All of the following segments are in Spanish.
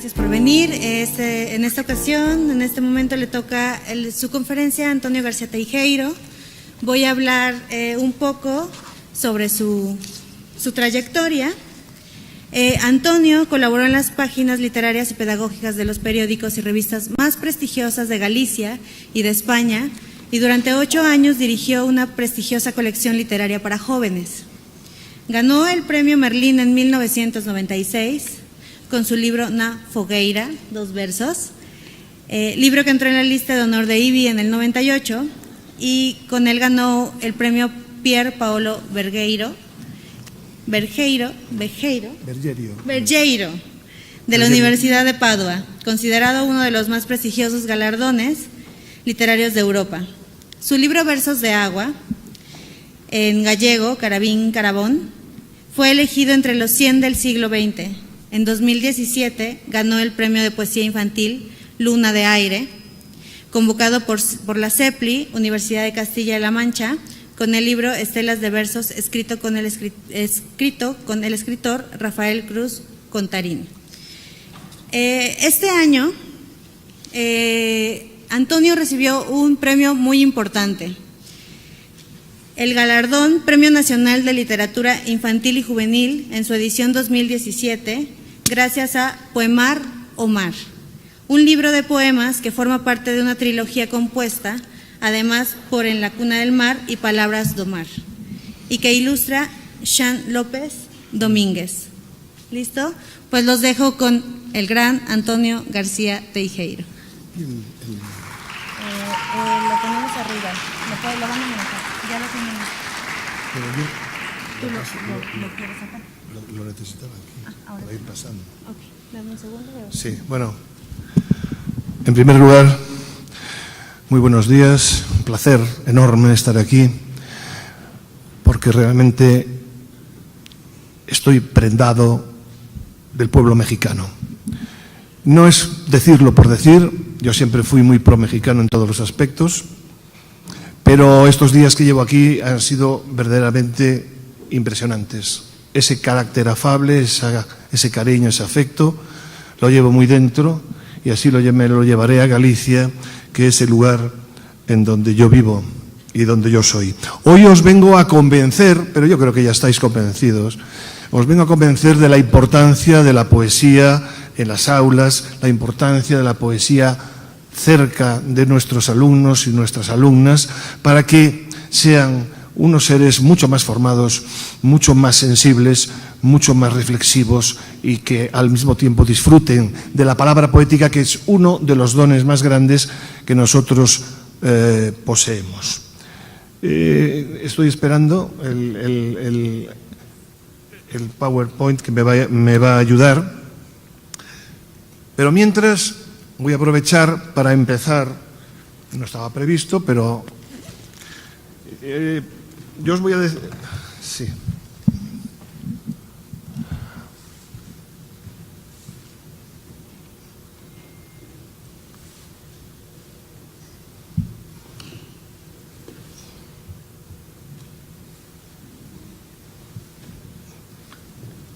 gracias por venir. En esta ocasión, en este momento, le toca su conferencia a Antonio García Teijeiro. Voy a hablar un poco sobre su trayectoria. Antonio colaboró en las páginas literarias y pedagógicas de los periódicos y revistas más prestigiosas de Galicia y de España, y durante 8 años dirigió una prestigiosa colección literaria para jóvenes. Ganó el premio Merlín en 1996 con su libro Na Fogueira, 2 versos, libro que entró en la lista de honor de IBI en el 98, y con él ganó el premio Pier Paolo Bergeiro de la Universidad de Padua, considerado uno de los más prestigiosos galardones literarios de Europa. Su libro Versos de Agua, en gallego, Carabín Carabón, fue elegido entre los 100 del siglo XX. En 2017 ganó el premio de poesía infantil Luna de Aire, convocado por la CEPLI, Universidad de Castilla-La Mancha, con el libro Estelas de Versos, escrito con el escritor Rafael Cruz Contarín. Este año, Antonio recibió un premio muy importante, el galardón Premio Nacional de Literatura Infantil y Juvenil en su edición 2017, gracias a Poemar o Mar, un libro de poemas que forma parte de una trilogía compuesta, además por En la cuna del mar y Palabras do Mar, y que ilustra Xan López Domínguez. ¿Listo? Pues los dejo con el gran Antonio García Teijeiro. Lo ponemos arriba, lo van a manejar, ya lo tenemos. Pero yo... ¿Tú lo quieres sacar? Lo necesitaba aquí, para ir pasando. Ok, dame un segundo. Sí, bueno, en primer lugar, muy buenos días, un placer enorme estar aquí, porque realmente estoy prendado del pueblo mexicano. No es decirlo por decir, yo siempre fui muy pro-mexicano en todos los aspectos, pero estos días que llevo aquí han sido verdaderamente impresionantes. Ese carácter afable, ese cariño, ese afecto, lo llevo muy dentro y así me lo llevaré a Galicia, que es el lugar en donde yo vivo y donde yo soy. Hoy os vengo a convencer, pero yo creo que ya estáis convencidos, os vengo a convencer de la importancia de la poesía en las aulas, la importancia de la poesía cerca de nuestros alumnos y nuestras alumnas, para que sean unos seres mucho más formados, mucho más sensibles, mucho más reflexivos y que al mismo tiempo disfruten de la palabra poética, que es uno de los dones más grandes que nosotros poseemos. Estoy esperando el PowerPoint que me va a ayudar, pero mientras voy a aprovechar para empezar, no estaba previsto, pero yo os voy a decir... Sí.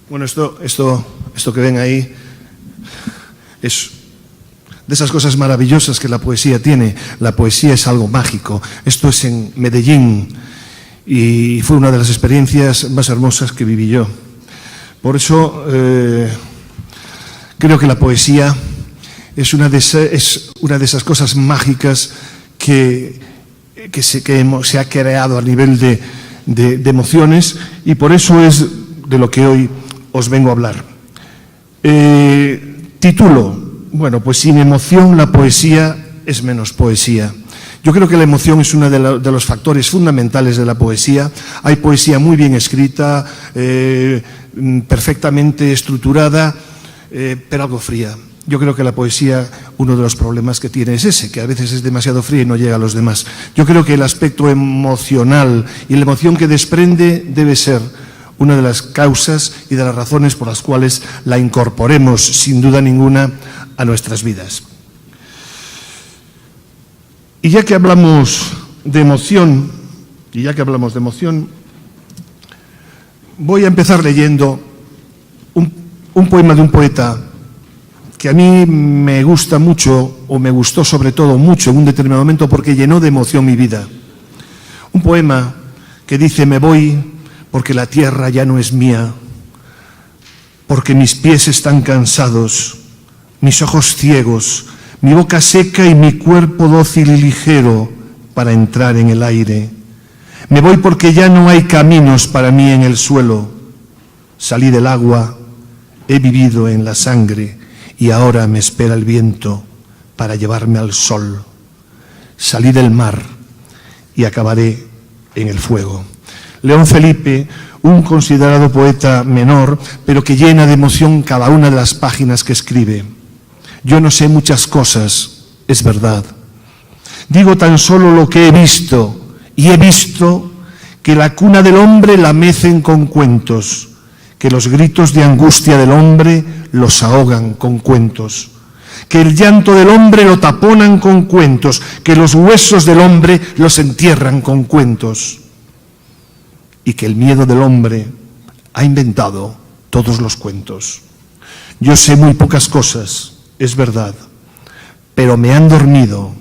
Bueno, esto que ven ahí es de esas cosas maravillosas que la poesía tiene. La poesía es algo mágico. Esto es en Medellín y fue una de las experiencias más hermosas que viví yo. Por eso creo que la poesía es una de esas cosas mágicas que se ha creado a nivel de emociones, y por eso es de lo que hoy os vengo a hablar. Título. Bueno, pues sin emoción la poesía es menos poesía. Yo creo que la emoción es uno de los factores fundamentales de la poesía. Hay poesía muy bien escrita, perfectamente estructurada, pero algo fría. Yo creo que la poesía, uno de los problemas que tiene es ese, que a veces es demasiado fría y no llega a los demás. Yo creo que el aspecto emocional y la emoción que desprende debe ser una de las causas y de las razones por las cuales la incorporemos, sin duda ninguna, a nuestras vidas. Y ya que hablamos de emoción, voy a empezar leyendo un poema de un poeta que a mí me gusta mucho, o me gustó sobre todo mucho en un determinado momento porque llenó de emoción mi vida. Un poema que dice: me voy porque la tierra ya no es mía, porque mis pies están cansados, mis ojos ciegos, mi boca seca y mi cuerpo dócil y ligero para entrar en el aire. Me voy porque ya no hay caminos para mí en el suelo. Salí del agua, he vivido en la sangre y ahora me espera el viento para llevarme al sol. Salí del mar y acabaré en el fuego. León Felipe, un considerado poeta menor, pero que llena de emoción cada una de las páginas que escribe. Yo no sé muchas cosas, es verdad. Digo tan solo lo que he visto, y he visto que la cuna del hombre la mecen con cuentos, que los gritos de angustia del hombre los ahogan con cuentos, que el llanto del hombre lo taponan con cuentos, que los huesos del hombre los entierran con cuentos, y que el miedo del hombre ha inventado todos los cuentos. Yo sé muy pocas cosas, es verdad, pero me han dormido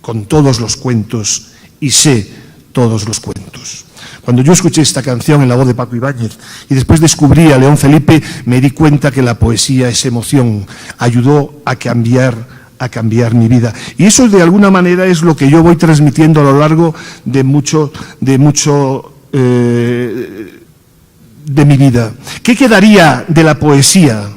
con todos los cuentos y sé todos los cuentos. Cuando yo escuché esta canción en la voz de Paco Ibáñez y después descubrí a León Felipe, me di cuenta que la poesía es emoción, ayudó a cambiar mi vida. Y eso de alguna manera es lo que yo voy transmitiendo a lo largo de mi vida. ¿Qué quedaría de la poesía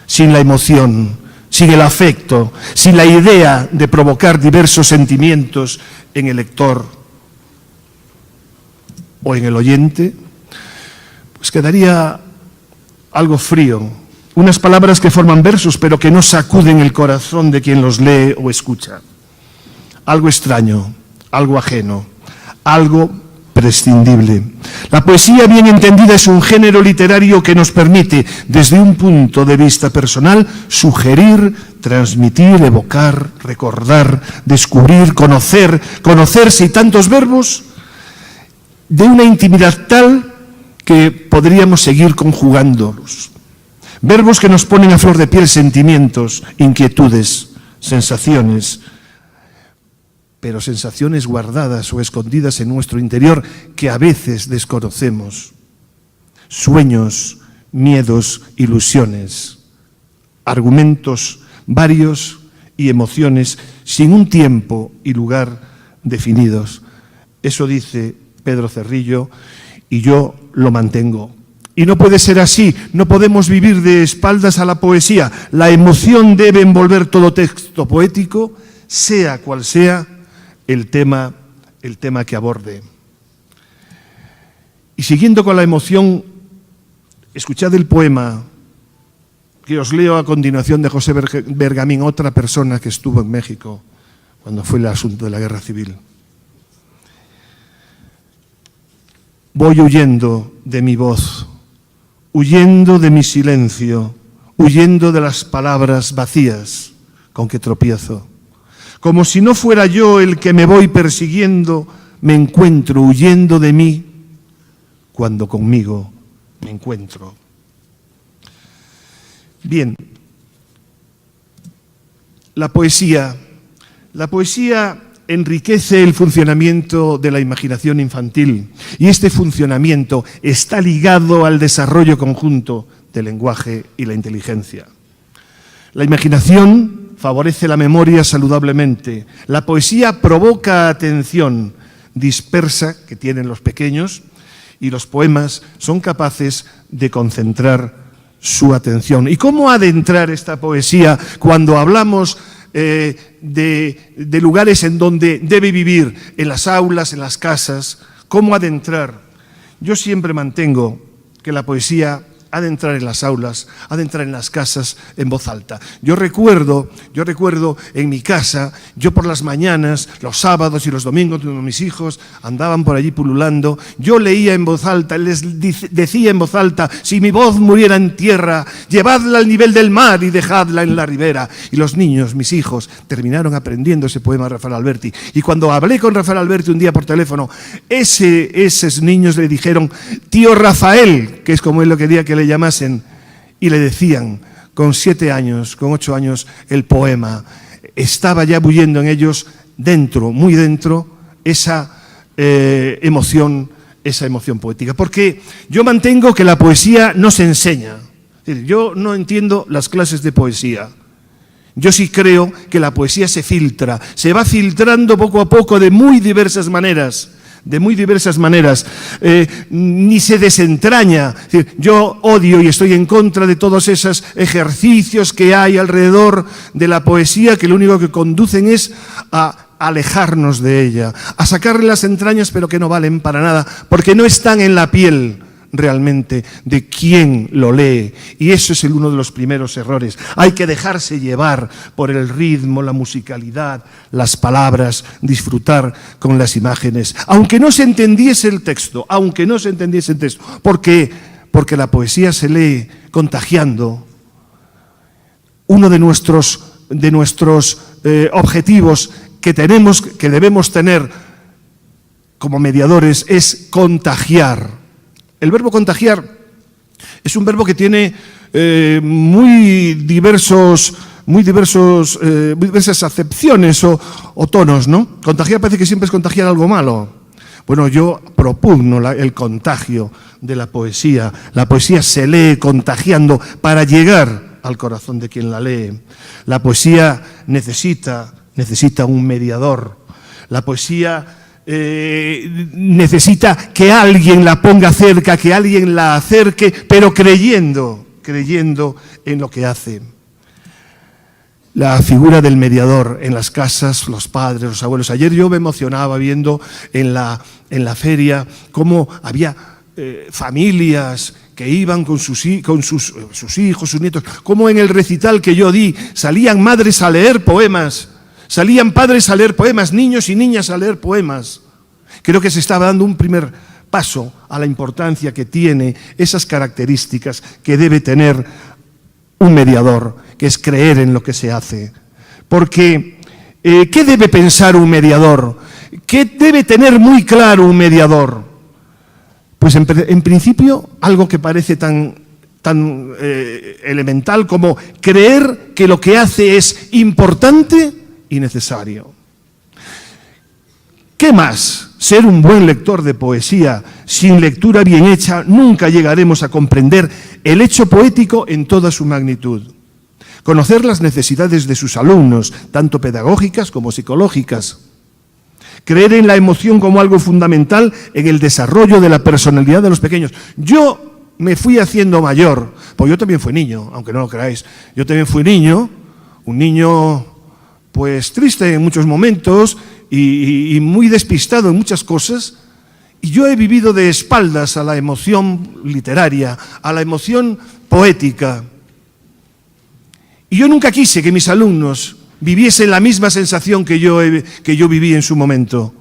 sin la emoción, sin el afecto, sin la idea de provocar diversos sentimientos en el lector o en el oyente? Pues quedaría algo frío, unas palabras que forman versos pero que no sacuden el corazón de quien los lee o escucha. Algo extraño, algo ajeno, algo prescindible. La poesía bien entendida es un género literario que nos permite, desde un punto de vista personal, sugerir, transmitir, evocar, recordar, descubrir, conocerse y tantos verbos, de una intimidad tal que podríamos seguir conjugándolos. Verbos que nos ponen a flor de piel sentimientos, inquietudes, sensaciones, pero sensaciones guardadas o escondidas en nuestro interior que a veces desconocemos. Sueños, miedos, ilusiones, argumentos varios y emociones sin un tiempo y lugar definidos. Eso dice Pedro Cerrillo y yo lo mantengo. Y no puede ser así, no podemos vivir de espaldas a la poesía. La emoción debe envolver todo texto poético, sea cual sea el tema que aborde. Y siguiendo con la emoción, escuchad el poema que os leo a continuación de José Bergamín, otra persona que estuvo en México cuando fue el asunto de la guerra civil. Voy huyendo de mi voz, huyendo de mi silencio, huyendo de las palabras vacías con que tropiezo. Como si no fuera yo el que me voy persiguiendo, me encuentro huyendo de mí cuando conmigo me encuentro. Bien, la poesía enriquece el funcionamiento de la imaginación infantil y este funcionamiento está ligado al desarrollo conjunto del lenguaje y la inteligencia. La imaginación favorece la memoria saludablemente. La poesía provoca atención dispersa que tienen los pequeños y los poemas son capaces de concentrar su atención. ¿Y cómo adentrar esta poesía cuando hablamos de lugares en donde debe vivir, en las aulas, en las casas? ¿Cómo adentrar? Yo siempre mantengo que la poesía ha de entrar en las aulas, ha de entrar en las casas en voz alta. Yo recuerdo en mi casa, yo por las mañanas, los sábados y los domingos, cuando mis hijos andaban por allí pululando, yo leía en voz alta, les decía en voz alta: si mi voz muriera en tierra, llevadla al nivel del mar y dejadla en la ribera. Y los niños, mis hijos, terminaron aprendiendo ese poema de Rafael Alberti. Y cuando hablé con Rafael Alberti un día por teléfono, esos niños le dijeron: tío Rafael, que es como él lo quería que le llamasen, y le decían con 7 años, con 8 años, el poema. Estaba ya bulliendo en ellos, dentro, muy dentro, esa emoción poética. Porque yo mantengo que la poesía no se enseña. Es decir, yo no entiendo las clases de poesía. Yo sí creo que la poesía se filtra, se va filtrando poco a poco de muy diversas maneras. Ni se desentraña. Es decir, yo odio y estoy en contra de todos esos ejercicios que hay alrededor de la poesía que lo único que conducen es a alejarnos de ella, a sacarle las entrañas pero que no valen para nada, porque no están en la piel realmente de quien lo lee. Y eso es uno de los primeros errores. Hay que dejarse llevar por el ritmo, la musicalidad, las palabras, disfrutar con las imágenes. Aunque no se entendiese el texto, ¿Por qué? Porque la poesía se lee contagiando. Uno de nuestros objetivos que debemos tener como mediadores es contagiar. El verbo contagiar es un verbo que tiene muy diversas acepciones o tonos, ¿no? Contagiar parece que siempre es contagiar algo malo. Bueno, yo propugno el contagio de la poesía. La poesía se lee contagiando para llegar al corazón de quien la lee. La poesía necesita un mediador. La poesía necesita que alguien la ponga cerca, que alguien la acerque, pero creyendo en lo que hace. La figura del mediador en las casas, los padres, los abuelos. Ayer yo me emocionaba viendo en la feria cómo había familias que iban con sus hijos, sus nietos, cómo en el recital que yo di salían madres a leer poemas. Salían padres a leer poemas, niños y niñas a leer poemas. Creo que se estaba dando un primer paso a la importancia que tiene esas características que debe tener un mediador, que es creer en lo que se hace. Porque, ¿qué debe pensar un mediador? ¿Qué debe tener muy claro un mediador? Pues en principio, algo que parece tan elemental como creer que lo que hace es importante y necesario. ¿Qué más? Ser un buen lector de poesía. Sin lectura bien hecha nunca llegaremos a comprender el hecho poético en toda su magnitud. Conocer las necesidades de sus alumnos, tanto pedagógicas como psicológicas. Creer en la emoción como algo fundamental en el desarrollo de la personalidad de los pequeños. Yo me fui haciendo mayor, pues yo también fui niño, aunque no lo creáis. Yo también fui niño, un niño pues triste en muchos momentos y muy despistado en muchas cosas, y yo he vivido de espaldas a la emoción literaria, a la emoción poética. Y yo nunca quise que mis alumnos viviesen la misma sensación que yo viví en su momento.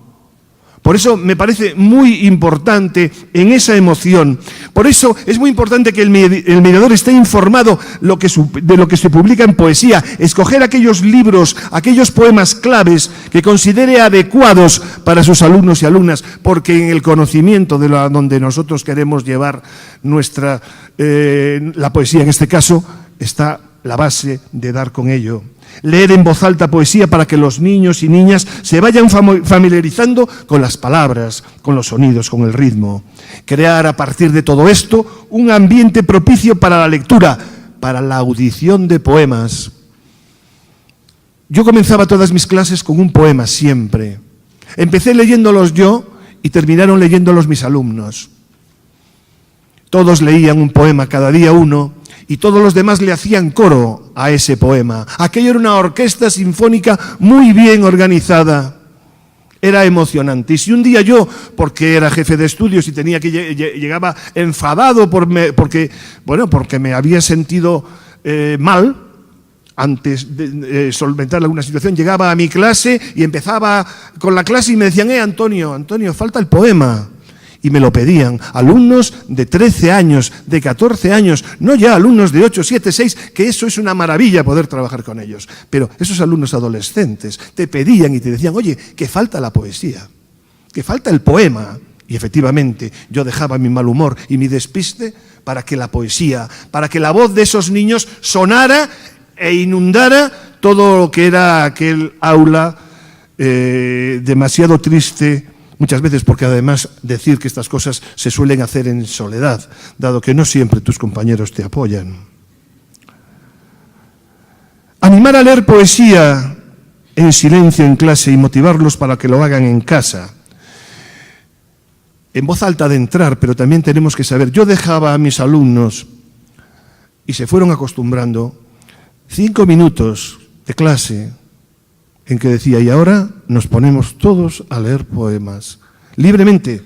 Por eso me parece muy importante en esa emoción. Por eso es muy importante que el mediador esté informado de lo que se publica en poesía, escoger aquellos libros, aquellos poemas claves que considere adecuados para sus alumnos y alumnas, porque en el conocimiento de donde nosotros queremos llevar la poesía, en este caso, está la base de dar con ello. Leer en voz alta poesía para que los niños y niñas se vayan familiarizando con las palabras, con los sonidos, con el ritmo. Crear a partir de todo esto un ambiente propicio para la lectura, para la audición de poemas. Yo comenzaba todas mis clases con un poema siempre. Empecé leyéndolos yo y terminaron leyéndolos mis alumnos. Todos leían un poema, cada día uno, y todos los demás le hacían coro a ese poema. Aquello era una orquesta sinfónica muy bien organizada. Era emocionante. Y si un día yo, porque era jefe de estudios y llegaba enfadado porque me había sentido mal, antes de solventar alguna situación, llegaba a mi clase y empezaba con la clase y me decían, Antonio, falta el poema. Y me lo pedían alumnos de 13 años, de 14 años, no ya alumnos de 8, 7, 6, que eso es una maravilla poder trabajar con ellos. Pero esos alumnos adolescentes te pedían y te decían, oye, que falta la poesía, que falta el poema. Y efectivamente, yo dejaba mi mal humor y mi despiste para que la poesía, para que la voz de esos niños sonara e inundara todo lo que era aquel aula demasiado triste, muchas veces, porque además decir que estas cosas se suelen hacer en soledad, dado que no siempre tus compañeros te apoyan. Animar a leer poesía en silencio en clase y motivarlos para que lo hagan en casa. En voz alta de entrar, pero también tenemos que saber, yo dejaba a mis alumnos, y se fueron acostumbrando, 5 minutos de clase en que decía, y ahora nos ponemos todos a leer poemas, libremente.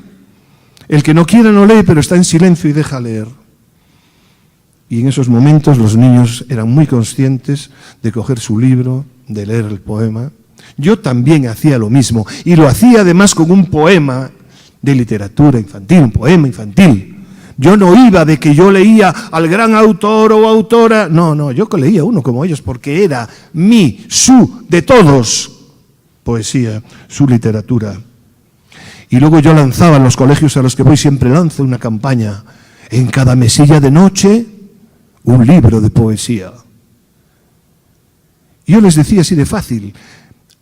El que no quiera no lee, pero está en silencio y deja leer. Y en esos momentos los niños eran muy conscientes de coger su libro, de leer el poema. Yo también hacía lo mismo, y lo hacía además con un poema de literatura infantil, un poema infantil. Yo no iba de que yo leía al gran autor o autora, no, yo leía uno como ellos, porque era su, de todos, poesía, su literatura. Y luego yo lanzaba en los colegios a los que voy, siempre lanzo una campaña, en cada mesilla de noche, un libro de poesía. Yo les decía así de fácil,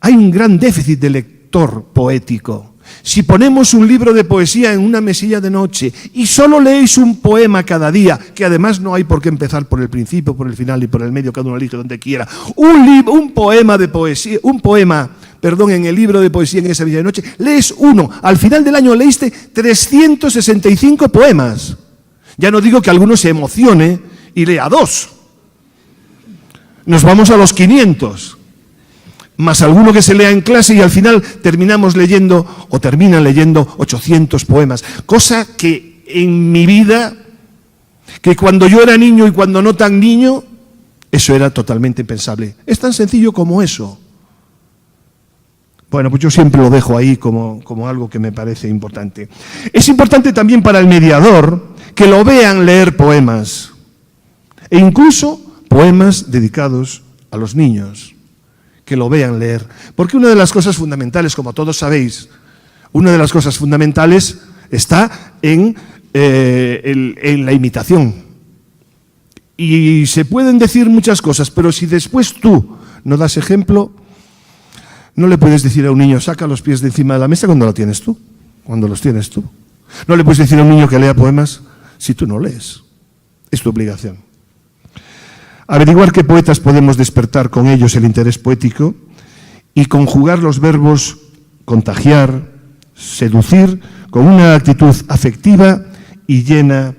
hay un gran déficit de lector poético. Si ponemos un libro de poesía en una mesilla de noche y solo leéis un poema cada día, que además no hay por qué empezar por el principio, por el final y por el medio, cada uno elige donde quiera, un poema en el libro de poesía en esa mesilla de noche, lees uno. Al final del año leíste 365 poemas. Ya no digo que alguno se emocione y lea 2. Nos vamos a los 500. Más alguno que se lea en clase y al final terminan leyendo 800 poemas. Cosa que en mi vida, que cuando yo era niño y cuando no tan niño, eso era totalmente impensable. Es tan sencillo como eso. Bueno, pues yo siempre lo dejo ahí como algo que me parece importante. Es importante también para el mediador que lo vean leer poemas, e incluso poemas dedicados a los niños. Que lo vean leer. Porque una de las cosas fundamentales, como todos sabéis, una de las cosas fundamentales está en la imitación. Y se pueden decir muchas cosas, pero si después tú no das ejemplo, no le puedes decir a un niño, saca los pies de encima de la mesa cuando los tienes tú. No le puedes decir a un niño que lea poemas si tú no lees. Es tu obligación. Averiguar qué poetas podemos despertar con ellos el interés poético y conjugar los verbos contagiar, seducir, con una actitud afectiva y llena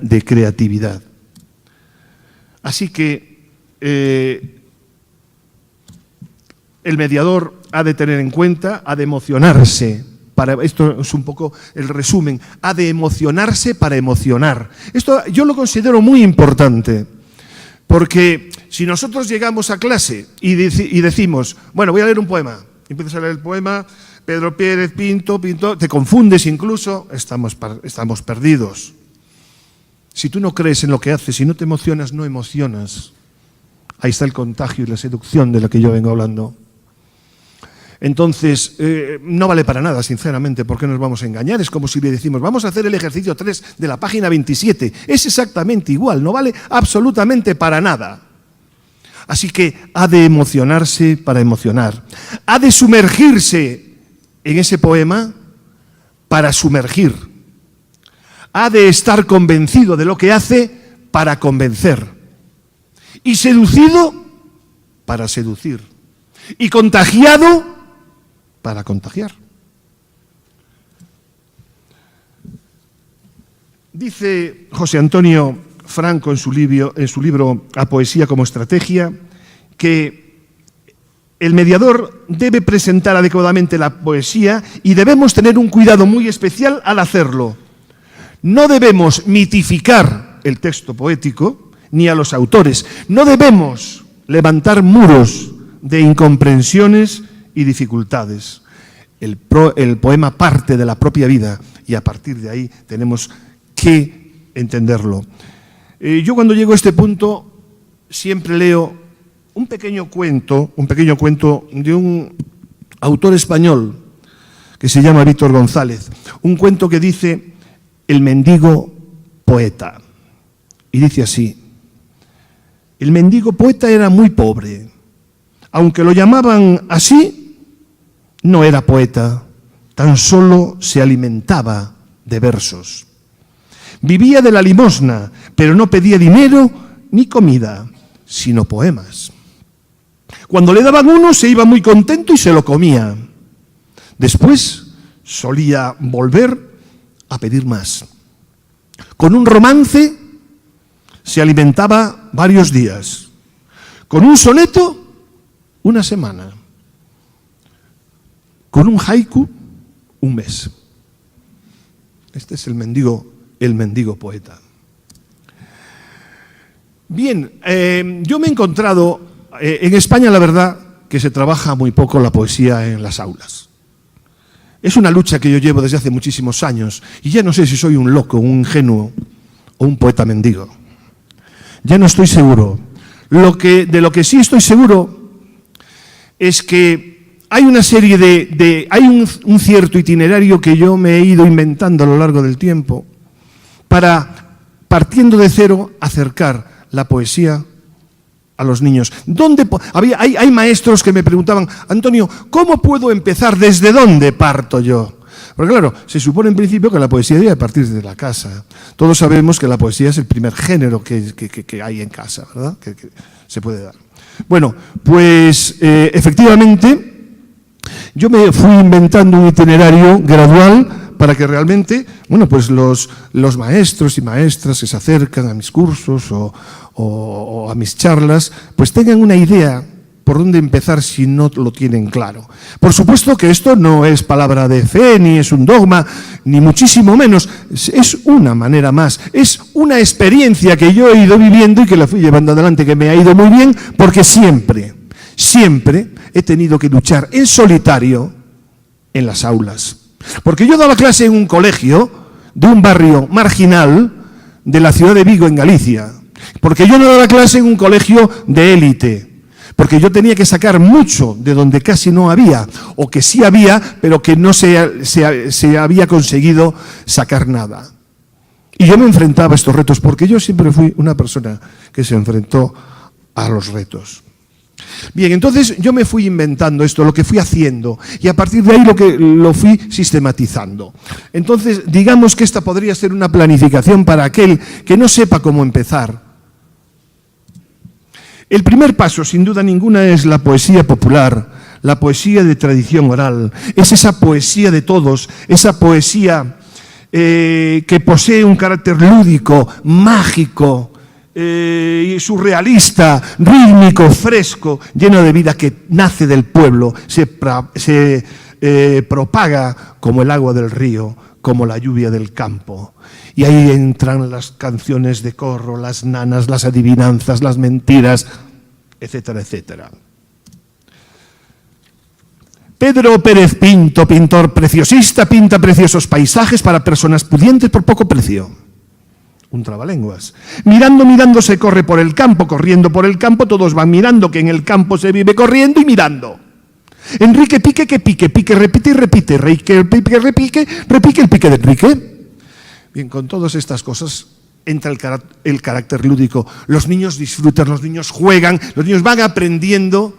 de creatividad. Así que el mediador ha de tener en cuenta, ha de emocionarse. Esto es un poco el resumen, ha de emocionarse para emocionar. Esto yo lo considero muy importante. Porque si nosotros llegamos a clase y decimos, bueno, voy a leer un poema, y empiezas a leer el poema, Pedro Pérez, Pinto, te confundes incluso, estamos perdidos. Si tú no crees en lo que haces, si no te emocionas, no emocionas. Ahí está el contagio y la seducción de la que yo vengo hablando. Entonces, no vale para nada, sinceramente, ¿por qué nos vamos a engañar? Es como si le decimos, vamos a hacer el ejercicio 3 de la página 27. Es exactamente igual, no vale absolutamente para nada. Así que ha de emocionarse para emocionar. Ha de sumergirse en ese poema para sumergir. Ha de estar convencido de lo que hace para convencer. Y seducido para seducir. Y contagiado para contagiar. Dice José Antonio Franco en su libro A Poesía como Estrategia que el mediador debe presentar adecuadamente la poesía y debemos tener un cuidado muy especial al hacerlo. No debemos mitificar el texto poético ni a los autores. No debemos levantar muros de incomprensiones y dificultades. El poema parte de la propia vida y a partir de ahí tenemos que entenderlo. Yo cuando llego a este punto siempre leo un pequeño cuento de un autor español que se llama Víctor González. Un cuento que dice El mendigo poeta. Y dice así: el mendigo poeta era muy pobre. Aunque lo llamaban así, no era poeta, tan solo se alimentaba de versos. Vivía de la limosna, pero no pedía dinero ni comida, sino poemas. Cuando le daban uno, se iba muy contento y se lo comía. Después solía volver a pedir más. Con un romance se alimentaba varios días. Con un soneto, una semana. Con un haiku, un mes. Este es el mendigo poeta. Bien, yo me he encontrado, en España la verdad que se trabaja muy poco la poesía en las aulas. Es una lucha que yo llevo desde hace muchísimos años y ya no sé si soy un loco, un ingenuo o un poeta mendigo. Ya no estoy seguro. De lo que sí estoy seguro es que hay una serie hay un cierto itinerario que yo me he ido inventando a lo largo del tiempo para, partiendo de cero, acercar la poesía a los niños. Hay maestros que me preguntaban: Antonio, ¿cómo puedo empezar? ¿Desde dónde parto yo? Porque claro, se supone en principio que la poesía debe partir desde la casa. Todos sabemos que la poesía es el primer género que hay en casa, ¿verdad? Que se puede dar. Bueno, pues efectivamente yo me fui inventando un itinerario gradual para que realmente, bueno, pues los maestros y maestras que se acercan a mis cursos o a mis charlas, pues tengan una idea por dónde empezar si no lo tienen claro. Por supuesto que esto no es palabra de fe, ni es un dogma, ni muchísimo menos. Es una manera más, es una experiencia que yo he ido viviendo y que la fui llevando adelante, que me ha ido muy bien, porque siempre he tenido que luchar en solitario en las aulas. Porque yo daba clase en un colegio de un barrio marginal de la ciudad de Vigo, en Galicia. Porque yo no daba clase en un colegio de élite. Porque yo tenía que sacar mucho de donde casi no había, o que sí había, pero que no se había conseguido sacar nada. Y yo me enfrentaba a estos retos, porque yo siempre fui una persona que se enfrentó a los retos. Bien, entonces yo me fui inventando esto, lo que fui haciendo, y a partir de ahí lo fui sistematizando. Entonces, digamos que esta podría ser una planificación para aquel que no sepa cómo empezar. El primer paso, sin duda ninguna, es la poesía popular, la poesía de tradición oral. Es esa poesía de todos, esa poesía que posee un carácter lúdico, mágico, surrealista, rítmico, fresco, lleno de vida, que nace del pueblo, se propaga como el agua del río, como la lluvia del campo. Y ahí entran las canciones de corro, las nanas, las adivinanzas, las mentiras, etcétera, etcétera. Pedro Pérez Pinto, pintor preciosista, pinta preciosos paisajes para personas pudientes por poco precio. Un trabalenguas. Mirando se corre por el campo, corriendo por el campo, todos van mirando, que en el campo se vive corriendo y mirando. Enrique pique, que pique, pique, repite y repite, Enrique pique, repique, repique el pique de Enrique. Bien, con todas estas cosas entra el carácter lúdico. Los niños disfrutan, los niños juegan, los niños van aprendiendo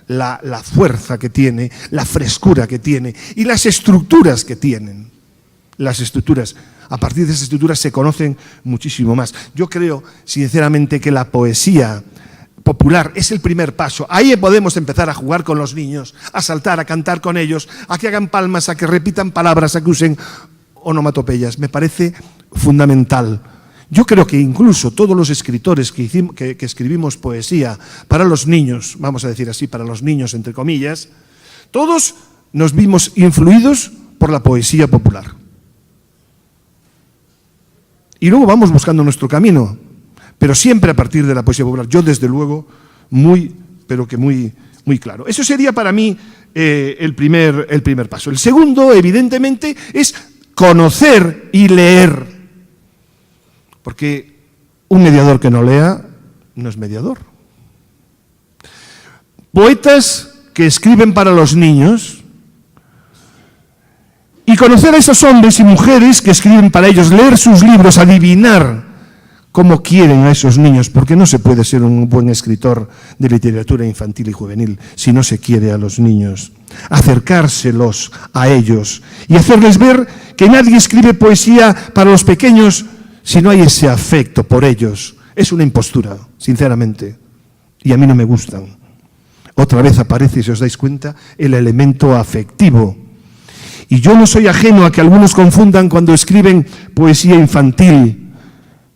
la fuerza que tiene, la frescura que tiene y las estructuras que tienen. Las estructuras, a partir de esas estructuras se conocen muchísimo más. Yo creo, sinceramente, que la poesía popular es el primer paso. Ahí podemos empezar a jugar con los niños, a saltar, a cantar con ellos, a que hagan palmas, a que repitan palabras, a que usen onomatopeyas. Me parece fundamental. Yo creo que incluso todos los escritores que escribimos poesía para los niños, vamos a decir así, para los niños entre comillas, todos nos vimos influidos por la poesía popular. Y luego vamos buscando nuestro camino, pero siempre a partir de la poesía popular. Yo, desde luego, muy claro. Eso sería para mí el primer paso. El segundo, evidentemente, es conocer y leer. Porque un mediador que no lea no es mediador. Poetas que escriben para los niños Y conocer a esos hombres y mujeres que escriben para ellos, leer sus libros, adivinar cómo quieren a esos niños, porque no se puede ser un buen escritor de literatura infantil y juvenil si no se quiere a los niños. Acercárselos a ellos y hacerles ver que nadie escribe poesía para los pequeños si no hay ese afecto por ellos. Es una impostura, sinceramente, y a mí no me gustan. Otra vez aparece, si os dais cuenta, el elemento afectivo. Y yo no soy ajeno a que algunos confundan cuando escriben poesía infantil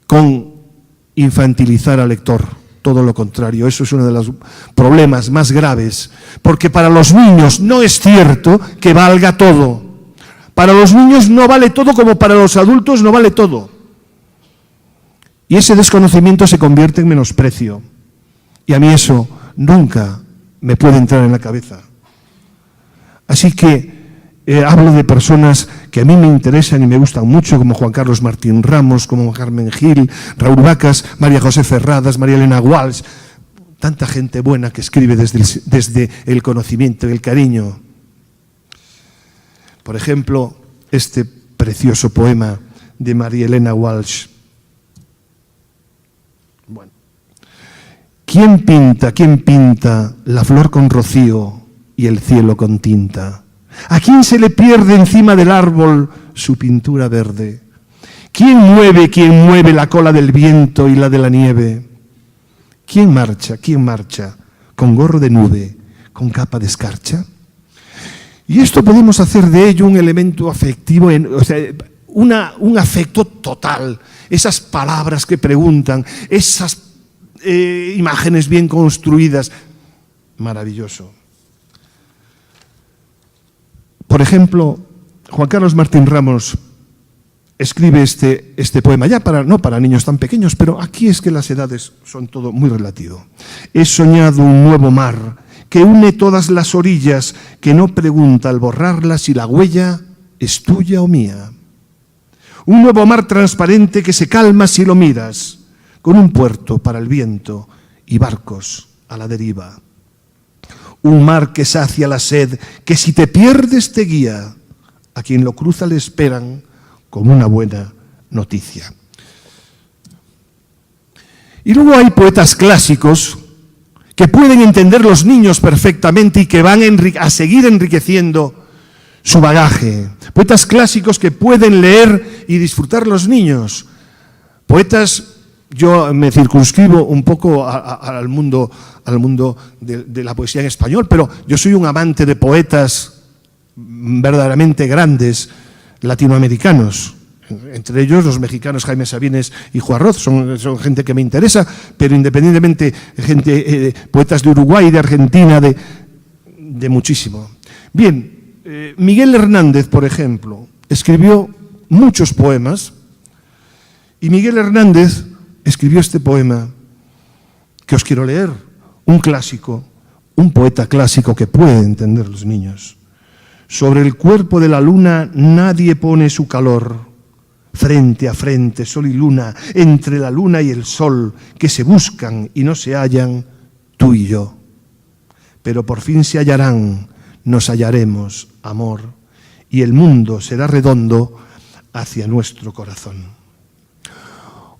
con infantilizar al lector. Todo lo contrario, eso es uno de los problemas más graves, porque para los niños no es cierto que valga todo. Para los niños no vale todo como para los adultos no vale todo. Y ese desconocimiento se convierte en menosprecio. Y a mí eso nunca me puede entrar en la cabeza. Así que hablo de personas que a mí me interesan y me gustan mucho, como Juan Carlos Martín Ramos, como Carmen Gil, Raúl Vacas, María José Ferradas, María Elena Walsh, tanta gente buena que escribe desde el conocimiento y el cariño. Por ejemplo, este precioso poema de María Elena Walsh. Bueno. ¿Quién pinta la flor con rocío y el cielo con tinta? ¿A quién se le pierde encima del árbol su pintura verde? ¿Quién mueve la cola del viento y la de la nieve? ¿Quién marcha con gorro de nube, con capa de escarcha? Y esto podemos hacer de ello un elemento afectivo, un afecto total. Esas palabras que preguntan, esas imágenes bien construidas. Maravilloso. Por ejemplo, Juan Carlos Martín Ramos escribe este poema, ya no para niños tan pequeños, pero aquí es que las edades son todo muy relativo. He soñado un nuevo mar que une todas las orillas, que no pregunta al borrarla si la huella es tuya o mía. Un nuevo mar transparente que se calma si lo miras, con un puerto para el viento y barcos a la deriva. Un mar que sacia la sed, que si te pierdes te guía. A quien lo cruza le esperan como una buena noticia. Y luego hay poetas clásicos que pueden entender los niños perfectamente y que van a seguir enriqueciendo su bagaje. Poetas clásicos que pueden leer y disfrutar los niños. Poetas, yo me circunscribo un poco al mundo de la poesía en español, pero yo soy un amante de poetas verdaderamente grandes latinoamericanos. Entre ellos los mexicanos Jaime Sabines y Juan Roth, son gente que me interesa, pero independientemente, poetas de Uruguay, de Argentina, de muchísimo. Bien, Miguel Hernández, por ejemplo, escribió muchos poemas, y Miguel Hernández escribió este poema que os quiero leer, un clásico, un poeta clásico que puede entender los niños. Sobre el cuerpo de la luna nadie pone su calor. Frente a frente, sol y luna, entre la luna y el sol, que se buscan y no se hallan, tú y yo. Pero por fin se hallarán, nos hallaremos, amor, y el mundo será redondo hacia nuestro corazón.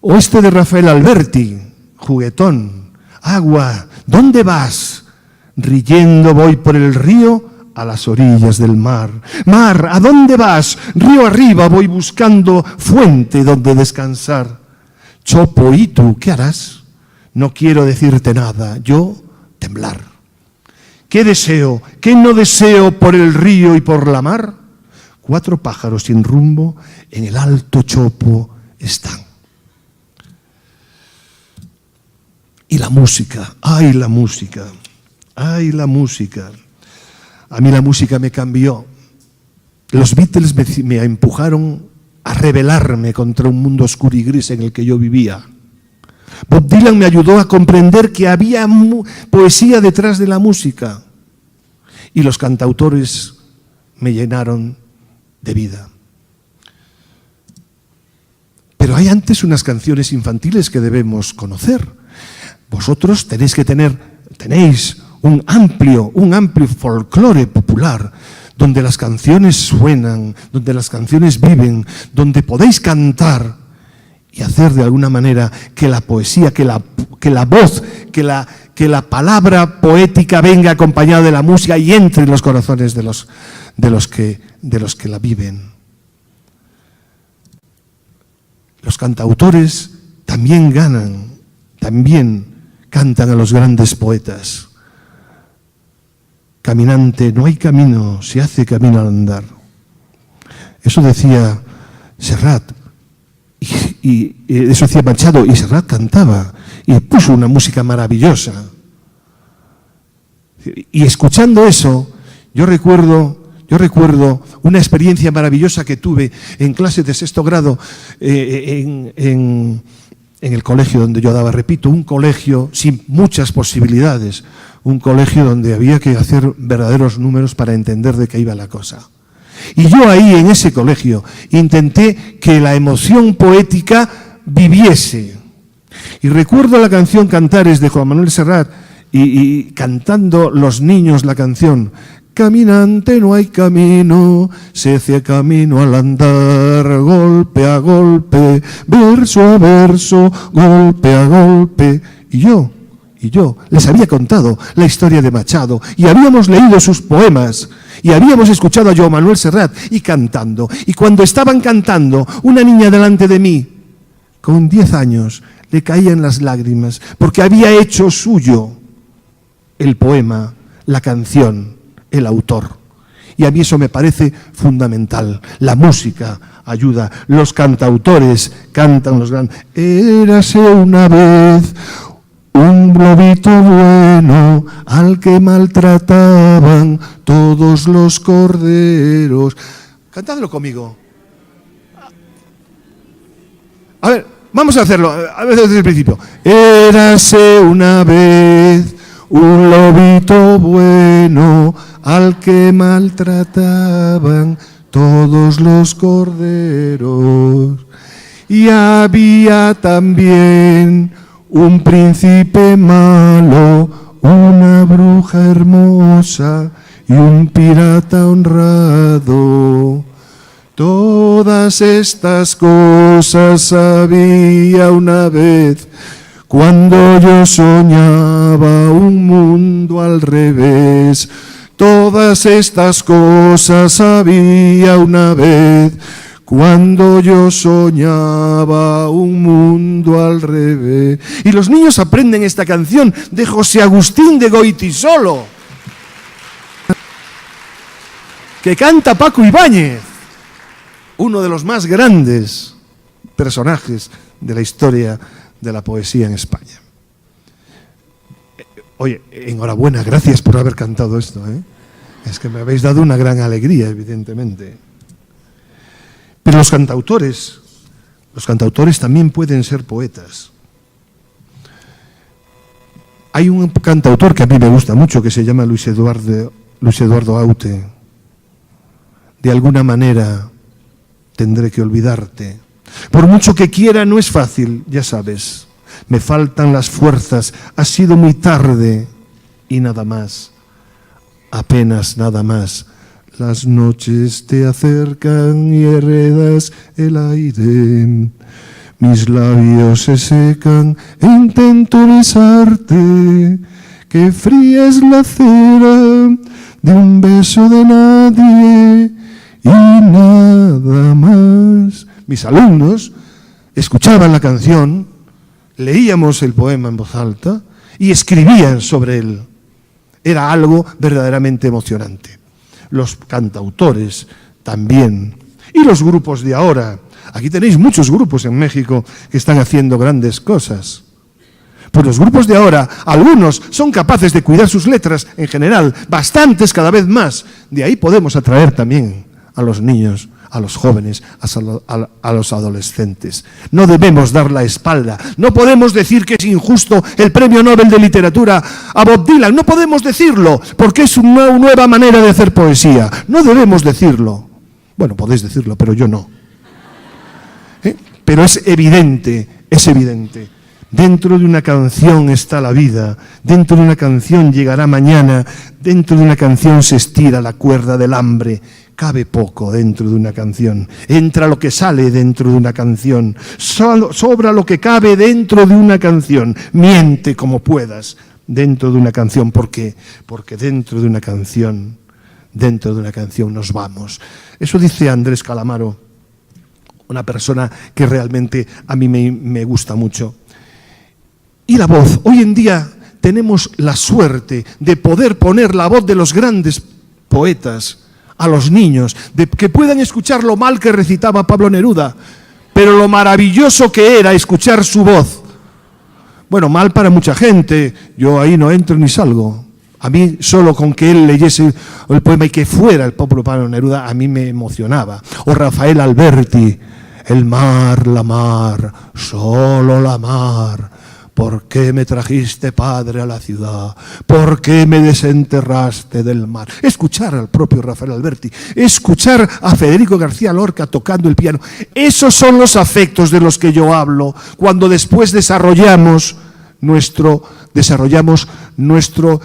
O este de Rafael Alberti, juguetón, agua, ¿dónde vas? Riendo voy por el río a las orillas del mar. Mar, ¿a dónde vas? Río arriba voy buscando fuente donde descansar. Chopo, ¿y tú qué harás? No quiero decirte nada, yo temblar. ¿Qué deseo? ¿Qué no deseo por el río y por la mar? 4 pájaros sin rumbo en el alto chopo están. Y la música, ¡ay la música! ¡Ay la música! A mí la música me cambió. Los Beatles me empujaron a rebelarme contra un mundo oscuro y gris en el que yo vivía. Bob Dylan me ayudó a comprender que había poesía detrás de la música. Y los cantautores me llenaron de vida. Pero hay antes unas canciones infantiles que debemos conocer. Vosotros tenéis un amplio folclore popular donde las canciones suenan, donde las canciones viven, donde podéis cantar y hacer de alguna manera que la poesía, que la voz, que la palabra poética venga acompañada de la música y entre en los corazones de los que la viven. Los cantautores también cantan a los grandes poetas. Caminante, no hay camino, se hace camino al andar. Eso decía Serrat, y eso decía Machado, y Serrat cantaba, y puso una música maravillosa. Y escuchando eso, yo recuerdo una experiencia maravillosa que tuve en clase de 6º grado en el colegio donde yo daba, repito, un colegio sin muchas posibilidades, un colegio donde había que hacer verdaderos números para entender de qué iba la cosa. Y yo ahí, en ese colegio, intenté que la emoción poética viviese. Y recuerdo la canción Cantares de Juan Manuel Serrat y cantando los niños la canción: caminante, no hay camino, se hace camino al andar, golpe a golpe, verso a verso, golpe a golpe. Y yo les había contado la historia de Machado y habíamos leído sus poemas y habíamos escuchado a Joan Manuel Serrat y cantando. Y cuando estaban cantando, una niña delante de mí, con 10 años, le caían las lágrimas porque había hecho suyo el poema, la canción, el autor. Y a mí eso me parece fundamental. La música ayuda. Los cantautores cantan los grandes. Érase una vez un lobito bueno al que maltrataban todos los corderos. Cantadlo conmigo. A ver, vamos a hacerlo. A ver, desde el principio. Érase una vez un lobito bueno al que maltrataban todos los corderos. Y había también un príncipe malo, una bruja hermosa y un pirata honrado. Todas estas cosas había una vez, cuando yo soñaba un mundo al revés. Todas estas cosas había una vez, cuando yo soñaba un mundo al revés. Y los niños aprenden esta canción de José Agustín de Goytisolo, que canta Paco Ibáñez, uno de los más grandes personajes de la historia de la poesía en España. Oye, enhorabuena, gracias por haber cantado esto, ¿eh? Es que me habéis dado una gran alegría, evidentemente. Pero los cantautores también pueden ser poetas. Hay un cantautor que a mí me gusta mucho, que se llama Luis Eduardo Aute. De alguna manera tendré que olvidarte. Por mucho que quiera, no es fácil, ya sabes. Me faltan las fuerzas, ha sido muy tarde y nada más, apenas nada más. Las noches te acercan y heredas el aire. Mis labios se secan e intento besarte. Qué fría es la cera de un beso de nadie y nada más. Mis alumnos escuchaban la canción, leíamos el poema en voz alta y escribían sobre él. Era algo verdaderamente emocionante. Los cantautores también. Y los grupos de ahora. Aquí tenéis muchos grupos en México que están haciendo grandes cosas. Pues los grupos de ahora, algunos son capaces de cuidar sus letras en general, bastantes cada vez más. De ahí podemos atraer también a los niños, a los jóvenes, a los adolescentes. No debemos dar la espalda. No podemos decir que es injusto el Premio Nobel de Literatura a Bob Dylan. No podemos decirlo, porque es una nueva manera de hacer poesía. No debemos decirlo. Bueno, podéis decirlo, pero yo no. Pero es evidente, es evidente. Dentro de una canción está la vida, dentro de una canción llegará mañana, dentro de una canción se estira la cuerda del hambre. Cabe poco dentro de una canción, entra lo que sale dentro de una canción, sobra lo que cabe dentro de una canción, miente como puedas dentro de una canción. ¿Por qué? Porque dentro de una canción nos vamos. Eso dice Andrés Calamaro, una persona que realmente a mí me gusta mucho. Y la voz, hoy en día tenemos la suerte de poder poner la voz de los grandes poetas a los niños, de que puedan escuchar lo mal que recitaba Pablo Neruda, pero lo maravilloso que era escuchar su voz. Bueno, mal para mucha gente, yo ahí no entro ni salgo. A mí solo con que él leyese el poema y que fuera el propio Pablo Neruda, a mí me emocionaba. O Rafael Alberti, el mar, la mar, solo la mar. ¿Por qué me trajiste, padre, a la ciudad? ¿Por qué me desenterraste del mar? Escuchar al propio Rafael Alberti, escuchar a Federico García Lorca tocando el piano. Esos son los afectos de los que yo hablo, cuando después desarrollamos nuestro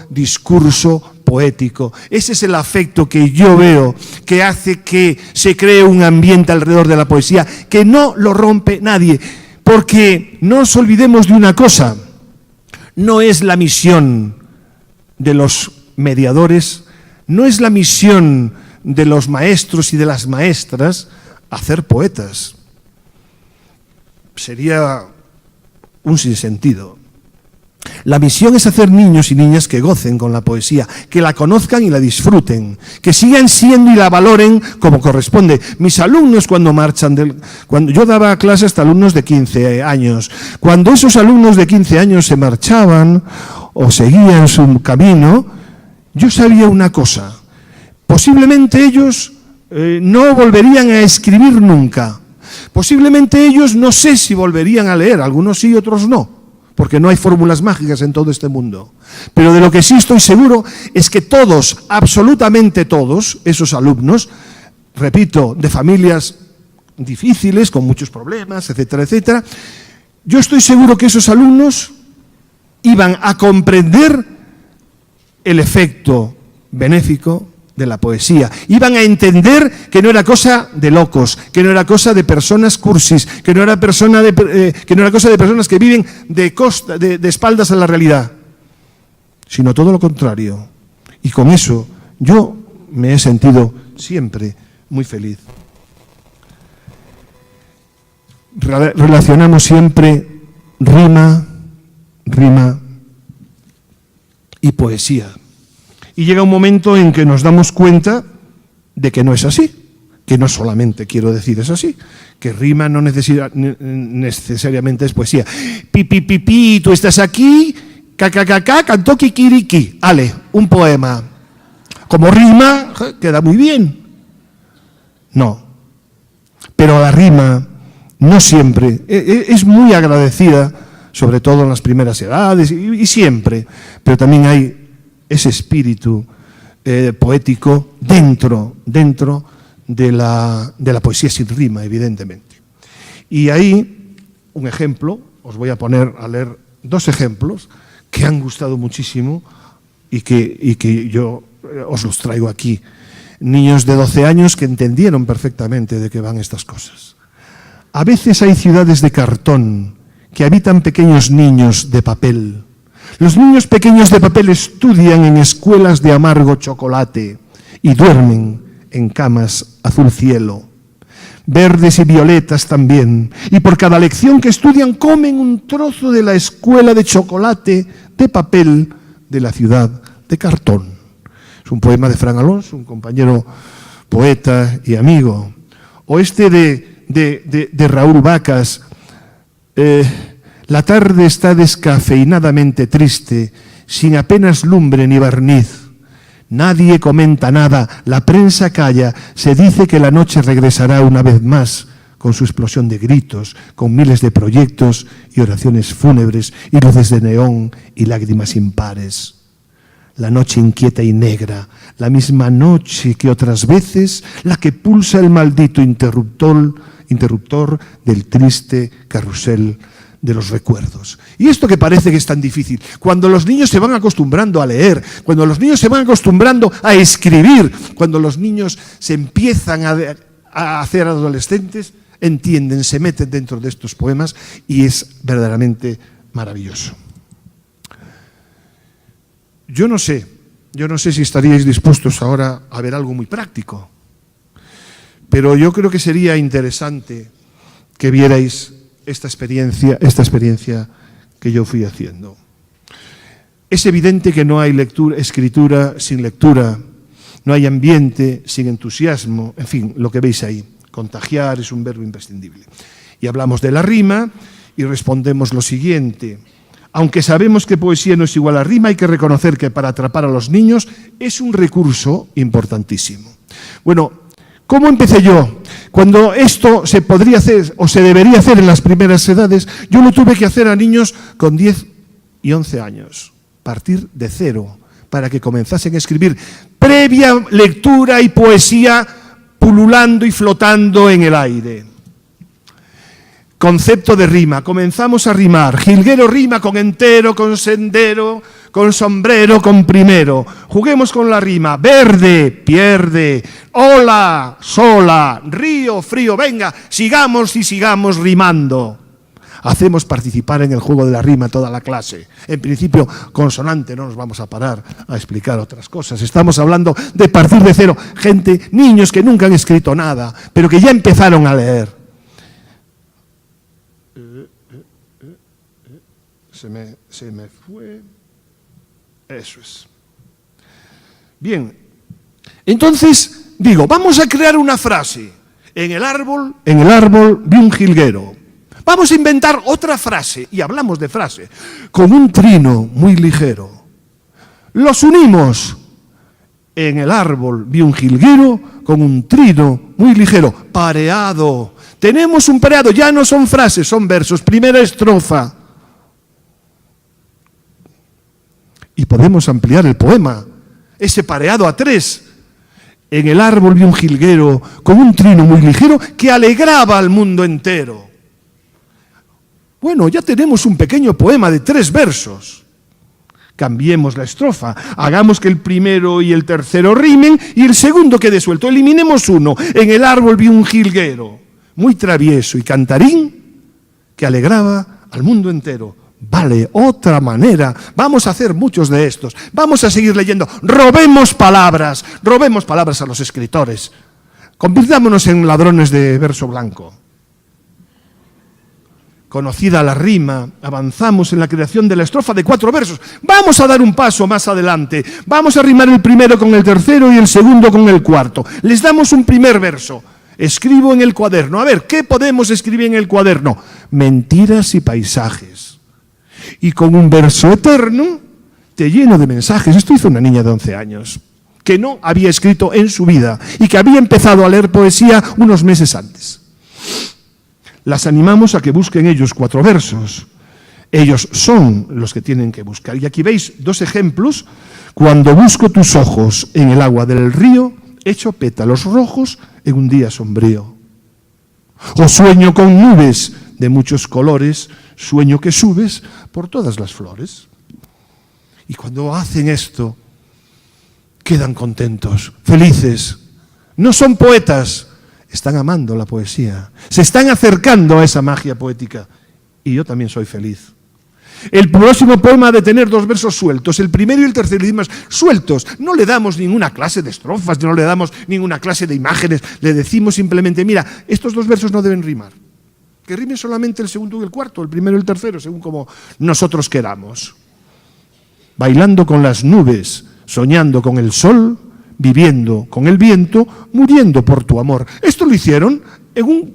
discurso poético. Ese es el afecto que yo veo, que hace que se cree un ambiente alrededor de la poesía, que no lo rompe nadie. Porque no nos olvidemos de una cosa, no es la misión de los mediadores, no es la misión de los maestros y de las maestras hacer poetas. Sería un sinsentido. La misión es hacer niños y niñas que gocen con la poesía, que la conozcan y la disfruten, que sigan siendo y la valoren como corresponde. Mis alumnos cuando yo daba clases hasta alumnos de 15 años, cuando esos alumnos de 15 años se marchaban o seguían su camino, yo sabía una cosa, posiblemente ellos no volverían a escribir nunca, posiblemente ellos no sé si volverían a leer, algunos sí, otros no. Porque no hay fórmulas mágicas en todo este mundo. Pero de lo que sí estoy seguro es que todos, absolutamente todos, esos alumnos, repito, de familias difíciles, con muchos problemas, etcétera, etcétera, yo estoy seguro que esos alumnos iban a comprender el efecto benéfico de la poesía. Iban a entender que no era cosa de locos, que no era cosa de personas cursis, que no era cosa de personas que viven de espaldas a la realidad, sino todo lo contrario. Y con eso yo me he sentido siempre muy feliz. Relacionamos siempre rima y poesía. Y llega un momento en que nos damos cuenta de que no es así, que no solamente quiero decir es así, que rima no necesariamente es poesía. Pi, pi, pi, pi, tú estás aquí, ca, cantó kikiriki. Ale, un poema. Como rima, queda muy bien. No. Pero la rima no siempre, es muy agradecida, sobre todo en las primeras edades y siempre, pero también hay ese espíritu poético dentro de la poesía sin rima, evidentemente. Y ahí, un ejemplo, os voy a poner a leer dos ejemplos que han gustado muchísimo y que yo os los traigo aquí. Niños de 12 años que entendieron perfectamente de qué van estas cosas. A veces hay ciudades de cartón que habitan pequeños niños de papel. Los niños pequeños de papel estudian en escuelas de amargo chocolate y duermen en camas azul cielo. Verdes y violetas también. Y por cada lección que estudian comen un trozo de la escuela de chocolate de papel de la ciudad de cartón. Es un poema de Fran Alonso, un compañero poeta y amigo. O este de Raúl Vacas. La tarde está descafeinadamente triste, sin apenas lumbre ni barniz. Nadie comenta nada, la prensa calla, se dice que la noche regresará una vez más, con su explosión de gritos, con miles de proyectos y oraciones fúnebres, y luces de neón y lágrimas impares. La noche inquieta y negra, la misma noche que otras veces, la que pulsa el maldito interruptor del triste carrusel de los recuerdos. Y esto que parece que es tan difícil, cuando los niños se van acostumbrando a leer, cuando los niños se van acostumbrando a escribir, cuando los niños se empiezan a hacer adolescentes, entienden, se meten dentro de estos poemas y es verdaderamente maravilloso. Yo no sé si estaríais dispuestos ahora a ver algo muy práctico, pero yo creo que sería interesante que vierais esta experiencia que yo fui haciendo. Es evidente que no hay escritura sin lectura, no hay ambiente sin entusiasmo, en fin, lo que veis ahí. Contagiar es un verbo imprescindible. Y hablamos de la rima y respondemos lo siguiente. Aunque sabemos que poesía no es igual a rima, hay que reconocer que para atrapar a los niños es un recurso importantísimo. Bueno, ¿cómo empecé yo? Cuando esto se podría hacer o se debería hacer en las primeras edades, yo lo tuve que hacer a niños con 10 y 11 años, partir de cero, para que comenzasen a escribir previa lectura y poesía pululando y flotando en el aire. Concepto de rima. Comenzamos a rimar. Jilguero rima con entero, con sendero, con sombrero, con primero. Juguemos con la rima. Verde, pierde. Hola, sola, río, frío. Venga, sigamos y sigamos rimando. Hacemos participar en el juego de la rima toda la clase. En principio, consonante, no nos vamos a parar a explicar otras cosas. Estamos hablando de partir de cero. Gente, niños que nunca han escrito nada, pero que ya empezaron a leer. Se me fue. Eso es. Bien. Entonces, digo, vamos a crear una frase. En el árbol vi un jilguero. Vamos a inventar otra frase, y hablamos de frase, con un trino muy ligero. Los unimos. En el árbol vi un jilguero con un trino muy ligero. Pareado. Tenemos un pareado, ya no son frases, son versos. Primera estrofa. Y podemos ampliar el poema, ese pareado a 3. En el árbol vi un jilguero con un trino muy ligero que alegraba al mundo entero. Bueno, ya tenemos un pequeño poema de 3 versos. Cambiemos la estrofa, hagamos que el primero y el tercero rimen y el segundo quede suelto. Eliminemos uno. En el árbol vi un jilguero muy travieso y cantarín que alegraba al mundo entero. Vale, otra manera. Vamos a hacer muchos de estos. Vamos a seguir leyendo. Robemos palabras a los escritores. Convirtámonos en ladrones de verso blanco. Conocida la rima, avanzamos en la creación de la estrofa de 4 versos. Vamos a dar un paso más adelante. Vamos a rimar el primero con el tercero y el segundo con el cuarto. Les damos un primer verso. Escribo en el cuaderno. A ver, ¿qué podemos escribir en el cuaderno? Mentiras y paisajes. Y con un verso eterno te lleno de mensajes. Esto hizo una niña de 11 años, que no había escrito en su vida y que había empezado a leer poesía unos meses antes. Las animamos a que busquen ellos 4 versos. Ellos son los que tienen que buscar. Y aquí veis 2 ejemplos. Cuando busco tus ojos en el agua del río, echo pétalos rojos en un día sombrío. O sueño con nubes de muchos colores, sueño que subes por todas las flores. Y cuando hacen esto, quedan contentos, felices. No son poetas, están amando la poesía. Se están acercando a esa magia poética. Y yo también soy feliz. El próximo poema ha de tener 2 versos sueltos, el primero y el tercero. Le decimos sueltos. No le damos ninguna clase de estrofas, no le damos ninguna clase de imágenes. Le decimos simplemente, mira, estos 2 versos no deben rimar. Que rimen solamente el segundo y el cuarto, el primero y el tercero, según como nosotros queramos. Bailando con las nubes, soñando con el sol, viviendo con el viento, muriendo por tu amor. Esto lo hicieron en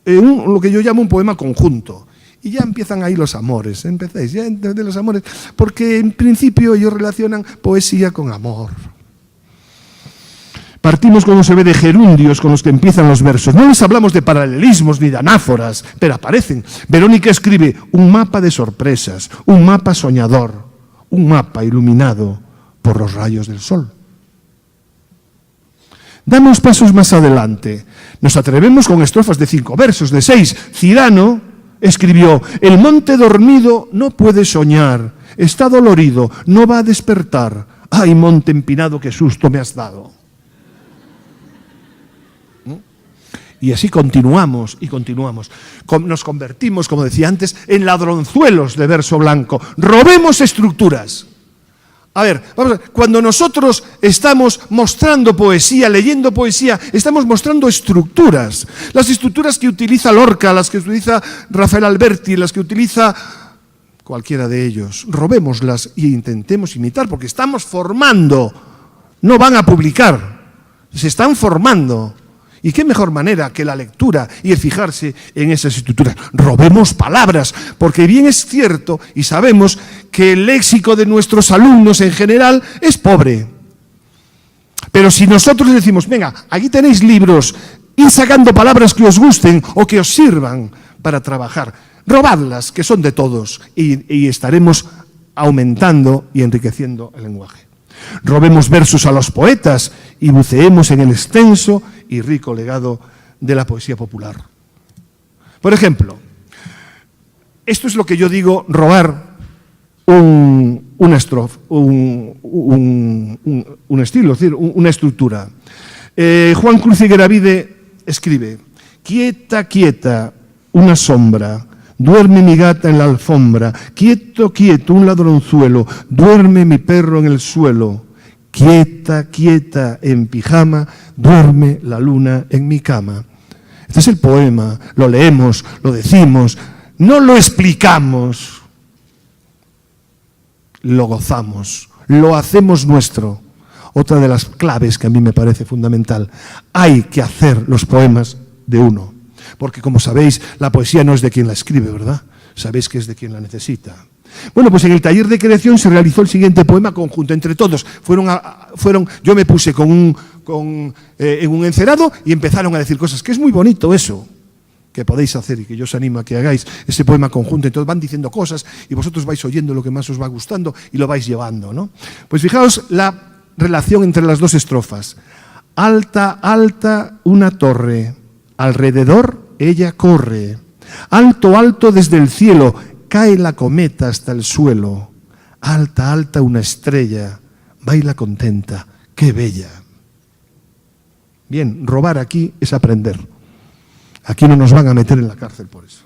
lo que yo llamo un poema conjunto. Y ya empiezan ahí los amores, empezáis ya a entender los amores, porque en principio ellos relacionan poesía con amor. Partimos, como se ve, de gerundios con los que empiezan los versos. No les hablamos de paralelismos ni de anáforas, pero aparecen. Verónica escribe un mapa de sorpresas, un mapa soñador, un mapa iluminado por los rayos del sol. Damos pasos más adelante. Nos atrevemos con estrofas de 5 versos, de 6. Cirano escribió: el monte dormido no puede soñar, está dolorido, no va a despertar. ¡Ay, monte empinado, qué susto me has dado! Y así continuamos y continuamos. Nos convertimos, como decía antes, en ladronzuelos de verso blanco. Robemos estructuras. A ver, vamos a ver, cuando nosotros estamos mostrando poesía, leyendo poesía, estamos mostrando estructuras. Las estructuras que utiliza Lorca, las que utiliza Rafael Alberti, las que utiliza cualquiera de ellos. Robémoslas e intentemos imitar, porque estamos formando. No van a publicar, se están formando. ¿Y qué mejor manera que la lectura y el fijarse en esas estructuras? Robemos palabras, porque bien es cierto y sabemos que el léxico de nuestros alumnos en general es pobre. Pero si nosotros les decimos: venga, aquí tenéis libros, id sacando palabras que os gusten o que os sirvan para trabajar, robadlas, que son de todos, y estaremos aumentando y enriqueciendo el lenguaje. Robemos versos a los poetas y buceemos en el extenso y rico legado de la poesía popular. Por ejemplo, esto es lo que yo digo: robar una estrofa, un estilo, es decir, una estructura. Juan Cruz Higueravide escribe: quieta, quieta, una sombra, duerme mi gata en la alfombra, quieto, quieto, un ladronzuelo, duerme mi perro en el suelo, quieta, quieta, en pijama, duerme la luna en mi cama. Este es el poema, lo leemos, lo decimos, no lo explicamos, lo gozamos, lo hacemos nuestro. Otra de las claves que a mí me parece fundamental: hay que hacer los poemas de uno. Porque, como sabéis, la poesía no es de quien la escribe, ¿verdad? Sabéis que es de quien la necesita. Bueno, pues en el taller de creación se realizó el siguiente poema conjunto entre todos. Yo me puse en un encerado y empezaron a decir cosas, que es muy bonito eso, que podéis hacer y que yo os animo a que hagáis ese poema conjunto. Entonces van diciendo cosas y vosotros vais oyendo lo que más os va gustando y lo vais llevando, ¿no? Pues fijaos la relación entre las dos estrofas. Alta, alta, una torre, alrededor ella corre. Alto, alto desde el cielo, cae la cometa hasta el suelo. Alta, alta una estrella, baila contenta, qué bella. Bien, robar aquí es aprender. Aquí no nos van a meter en la cárcel por eso.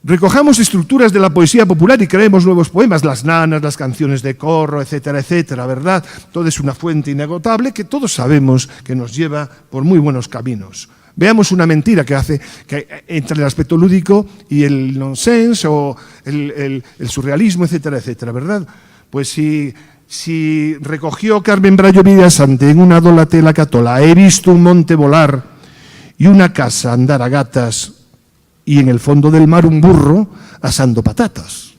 Recojamos estructuras de la poesía popular y creemos nuevos poemas, las nanas, las canciones de corro, etcétera, etcétera, ¿verdad? Todo es una fuente inagotable que todos sabemos que nos lleva por muy buenos caminos. Veamos una mentira que hace que entre el aspecto lúdico y el nonsense o el surrealismo, etcétera, etcétera, ¿verdad? Pues si recogió Carmen Brayo Villasante en una dola tela catola, he visto un monte volar y una casa andar a gatas y en el fondo del mar un burro asando patatas.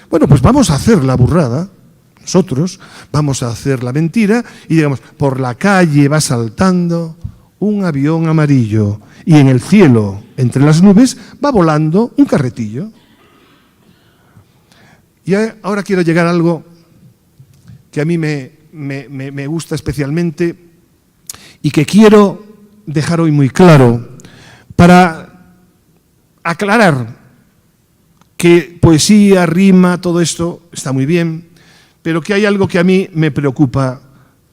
Bueno, pues vamos a hacer la burrada, nosotros vamos a hacer la mentira y digamos, por la calle va saltando un avión amarillo y en el cielo, entre las nubes, va volando un carretillo. Y ahora quiero llegar a algo que a mí me gusta especialmente y que quiero dejar hoy muy claro para aclarar que poesía, rima, todo esto está muy bien, pero que hay algo que a mí me preocupa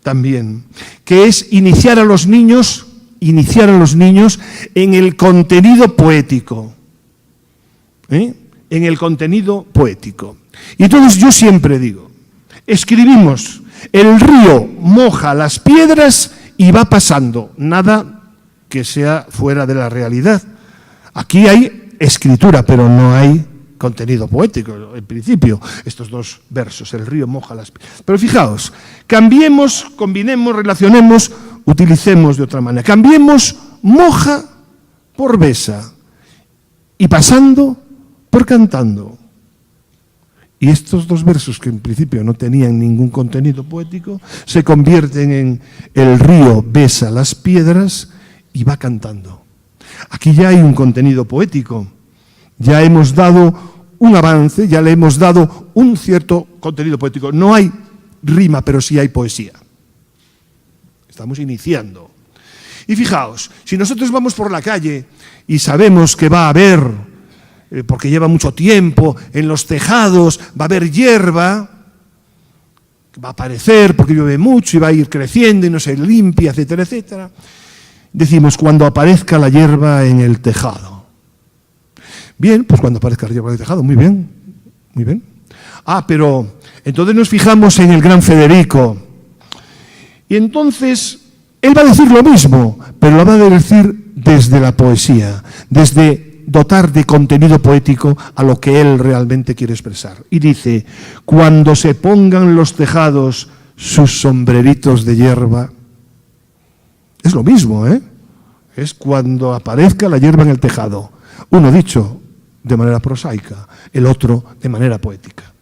también, que es iniciar a los niños en el contenido poético. En el contenido poético. Y entonces yo siempre digo, escribimos, el río moja las piedras y va pasando, nada que sea fuera de la realidad. Aquí hay escritura, pero no hay contenido poético, en principio, estos dos versos, el río moja las piedras. Pero fijaos, cambiemos, combinemos, relacionemos, utilicemos de otra manera. Cambiemos moja por besa y pasando por cantando. Y estos dos versos, que en principio no tenían ningún contenido poético, se convierten en el río besa las piedras y va cantando. Aquí ya hay un contenido poético. Ya hemos dado un avance, ya le hemos dado un cierto contenido poético. No hay rima, pero sí hay poesía. Estamos iniciando. Y fijaos, si nosotros vamos por la calle y sabemos que va a haber, porque lleva mucho tiempo, en los tejados va a haber hierba, va a aparecer porque llueve mucho y va a ir creciendo y no se limpia, etcétera, etcétera. Decimos, cuando aparezca la hierba en el tejado. Bien, pues cuando aparezca la hierba en el tejado, muy bien, muy bien. Pero entonces nos fijamos en el gran Federico. Y entonces él va a decir lo mismo, pero lo va a decir desde la poesía, desde dotar de contenido poético a lo que él realmente quiere expresar. Y dice, cuando se pongan los tejados sus sombreritos de hierba, es lo mismo, es cuando aparezca la hierba en el tejado. Uno dicho de manera prosaica, el otro de manera poética.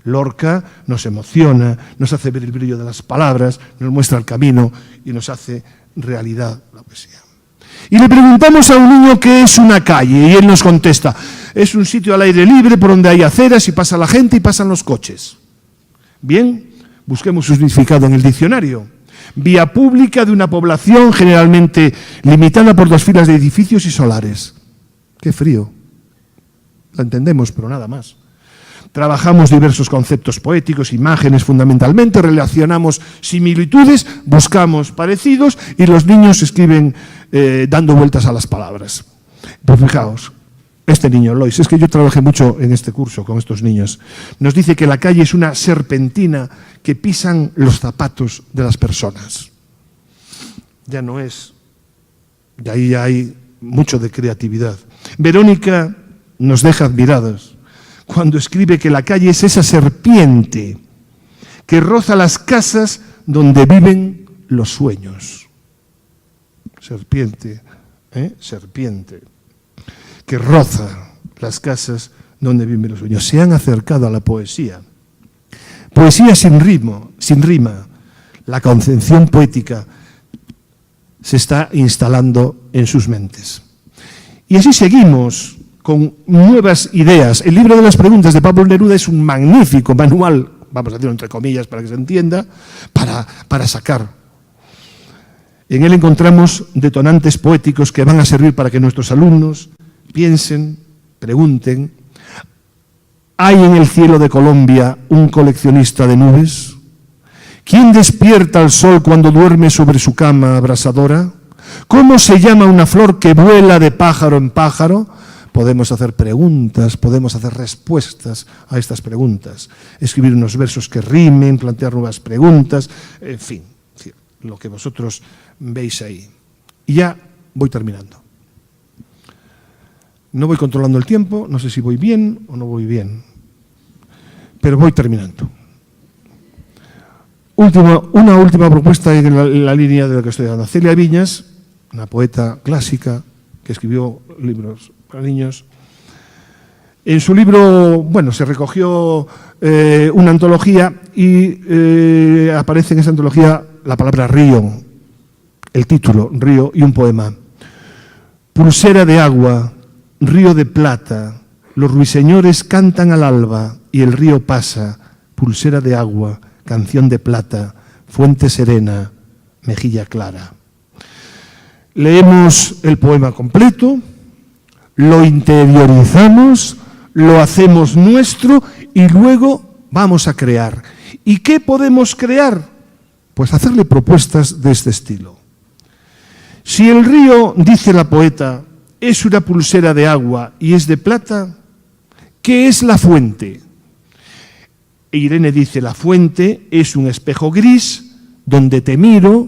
Lorca nos emociona, nos hace ver el brillo de las palabras, nos muestra el camino y nos hace realidad la poesía. Y le preguntamos a un niño qué es una calle y él nos contesta, es un sitio al aire libre por donde hay aceras y pasa la gente y pasan los coches. Bien, busquemos su significado en el diccionario. Vía pública de una población generalmente limitada por 2 filas de edificios y solares. Qué frío. La entendemos, pero nada más. Trabajamos diversos conceptos poéticos, imágenes fundamentalmente, relacionamos similitudes, buscamos parecidos y los niños escriben dando vueltas a las palabras. Pues fijaos, este niño, Lois, es que yo trabajé mucho en este curso con estos niños, nos dice que la calle es una serpentina que pisan los zapatos de las personas. Ya no es, de ahí ya hay mucho de creatividad. Verónica nos deja admirados cuando escribe que la calle es esa serpiente que roza las casas donde viven los sueños. Serpiente, serpiente, que roza las casas donde viven los sueños. Se han acercado a la poesía. Poesía sin ritmo, sin rima. La concepción poética se está instalando en sus mentes. Y así seguimos con nuevas ideas. El libro de las preguntas de Pablo Neruda es un magnífico manual, vamos a decirlo entre comillas para que se entienda, para sacar. En él encontramos detonantes poéticos que van a servir para que nuestros alumnos piensen, pregunten. ¿Hay en el cielo de Colombia un coleccionista de nubes? ¿Quién despierta al sol cuando duerme sobre su cama abrasadora? ¿Cómo se llama una flor que vuela de pájaro en pájaro? Podemos hacer preguntas, podemos hacer respuestas a estas preguntas, escribir unos versos que rimen, plantear nuevas preguntas, en fin, lo que vosotros veis ahí. Y ya voy terminando. No voy controlando el tiempo, no sé si voy bien o no voy bien, pero voy terminando. Una última propuesta en la línea de lo que estoy dando. Celia Viñas, una poeta clásica que escribió libros para niños. En su libro, se recogió una antología y aparece en esa antología la palabra río, el título, río, y un poema. Pulsera de agua, río de plata, los ruiseñores cantan al alba y el río pasa, pulsera de agua, canción de plata, fuente serena, mejilla clara. Leemos el poema completo, lo interiorizamos, lo hacemos nuestro y luego vamos a crear. ¿Y qué podemos crear? Pues hacerle propuestas de este estilo. Si el río, dice la poeta, es una pulsera de agua y es de plata, ¿qué es la fuente? E Irene dice, la fuente es un espejo gris donde te miro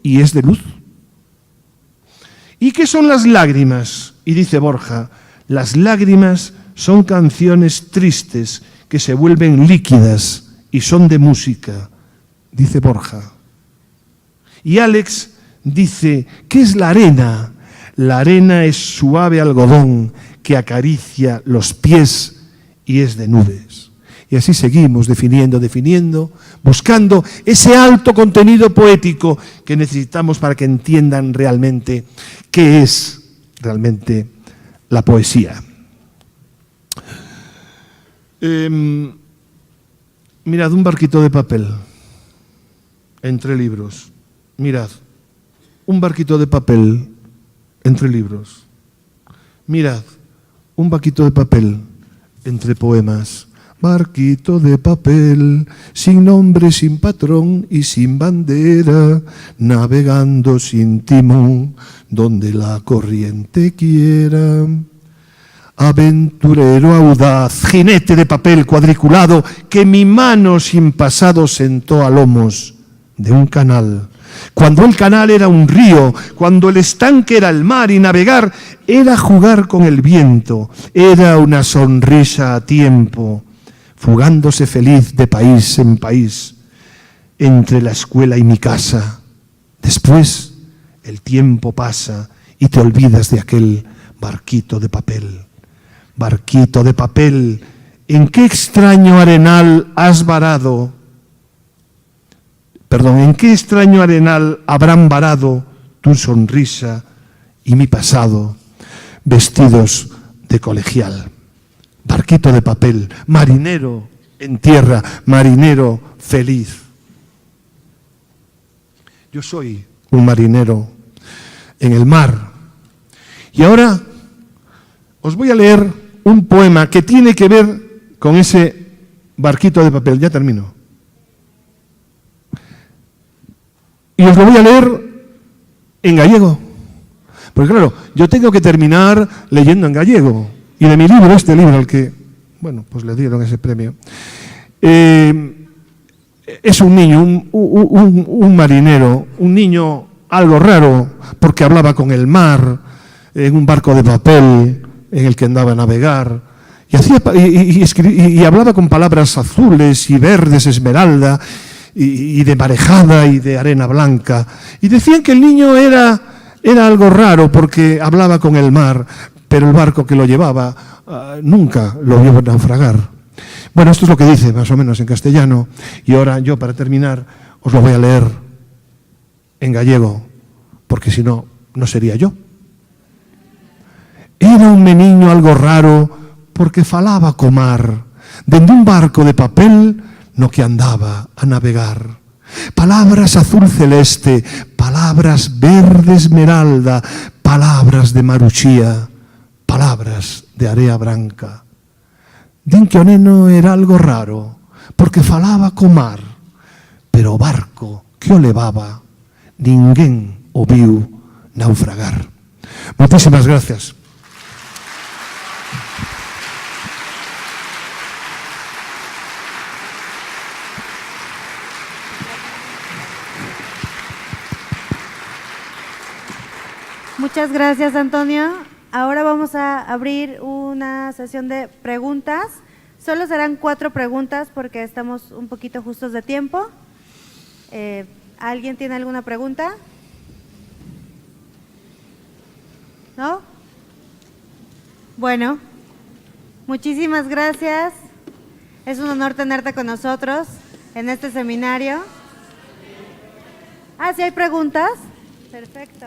y es de luz. ¿Y qué son las lágrimas? Y dice Borja, las lágrimas son canciones tristes que se vuelven líquidas y son de música, dice Borja. Y Alex dice, ¿qué es la arena? La arena es suave algodón que acaricia los pies y es de nubes. Y así seguimos definiendo, buscando ese alto contenido poético que necesitamos para que entiendan realmente qué es realmente la poesía. Mirad, un barquito de papel entre libros. Mirad, un barquito de papel entre libros. Mirad, un barquito de papel entre poemas. Barquito de papel, sin nombre, sin patrón y sin bandera, navegando sin timón, donde la corriente quiera. Aventurero audaz, jinete de papel cuadriculado, que mi mano sin pasado sentó a lomos de un canal. Cuando el canal era un río, cuando el estanque era el mar y navegar era jugar con el viento, era una sonrisa a tiempo, fugándose feliz de país en país, entre la escuela y mi casa. Después el tiempo pasa y te olvidas de aquel barquito de papel. Barquito de papel, ¿en qué extraño arenal has varado? Perdón, ¿en qué extraño arenal habrán varado tu sonrisa y mi pasado, vestidos de colegial? Barquito de papel, marinero en tierra, marinero feliz. Yo soy un marinero en el mar. Y ahora os voy a leer un poema que tiene que ver con ese barquito de papel. Ya termino. Y os lo voy a leer en gallego. Porque claro, yo tengo que terminar leyendo en gallego. Y de mi libro, este libro al que, bueno, pues le dieron ese premio, es un niño, un marinero, un niño algo raro, porque hablaba con el mar, en un barco de papel en el que andaba a navegar, y hablaba con palabras azules y verdes, esmeralda, y de marejada y de arena blanca. Y decían que el niño era algo raro porque hablaba con el mar, pero el barco que lo llevaba nunca lo vio naufragar. Bueno, esto es lo que dice más o menos en castellano, y ahora yo, para terminar, os lo voy a leer en gallego, porque si no, no sería yo. Era un meniño algo raro porque falaba co mar, dende un barco de papel no que andaba a navegar. Palabras azul celeste, palabras verde esmeralda, palabras de maruchía, palabras de area branca. Din que o neno era algo raro, porque falaba co mar, pero o barco que o levaba, ninguén o viu naufragar. Muchísimas gracias. Muchas gracias, Antonio. Ahora vamos a abrir una sesión de preguntas. Solo serán 4 preguntas porque estamos un poquito justos de tiempo. ¿Alguien tiene alguna pregunta? ¿No? Bueno, muchísimas gracias. Es un honor tenerte con nosotros en este seminario. ¿Sí hay preguntas? Perfecto.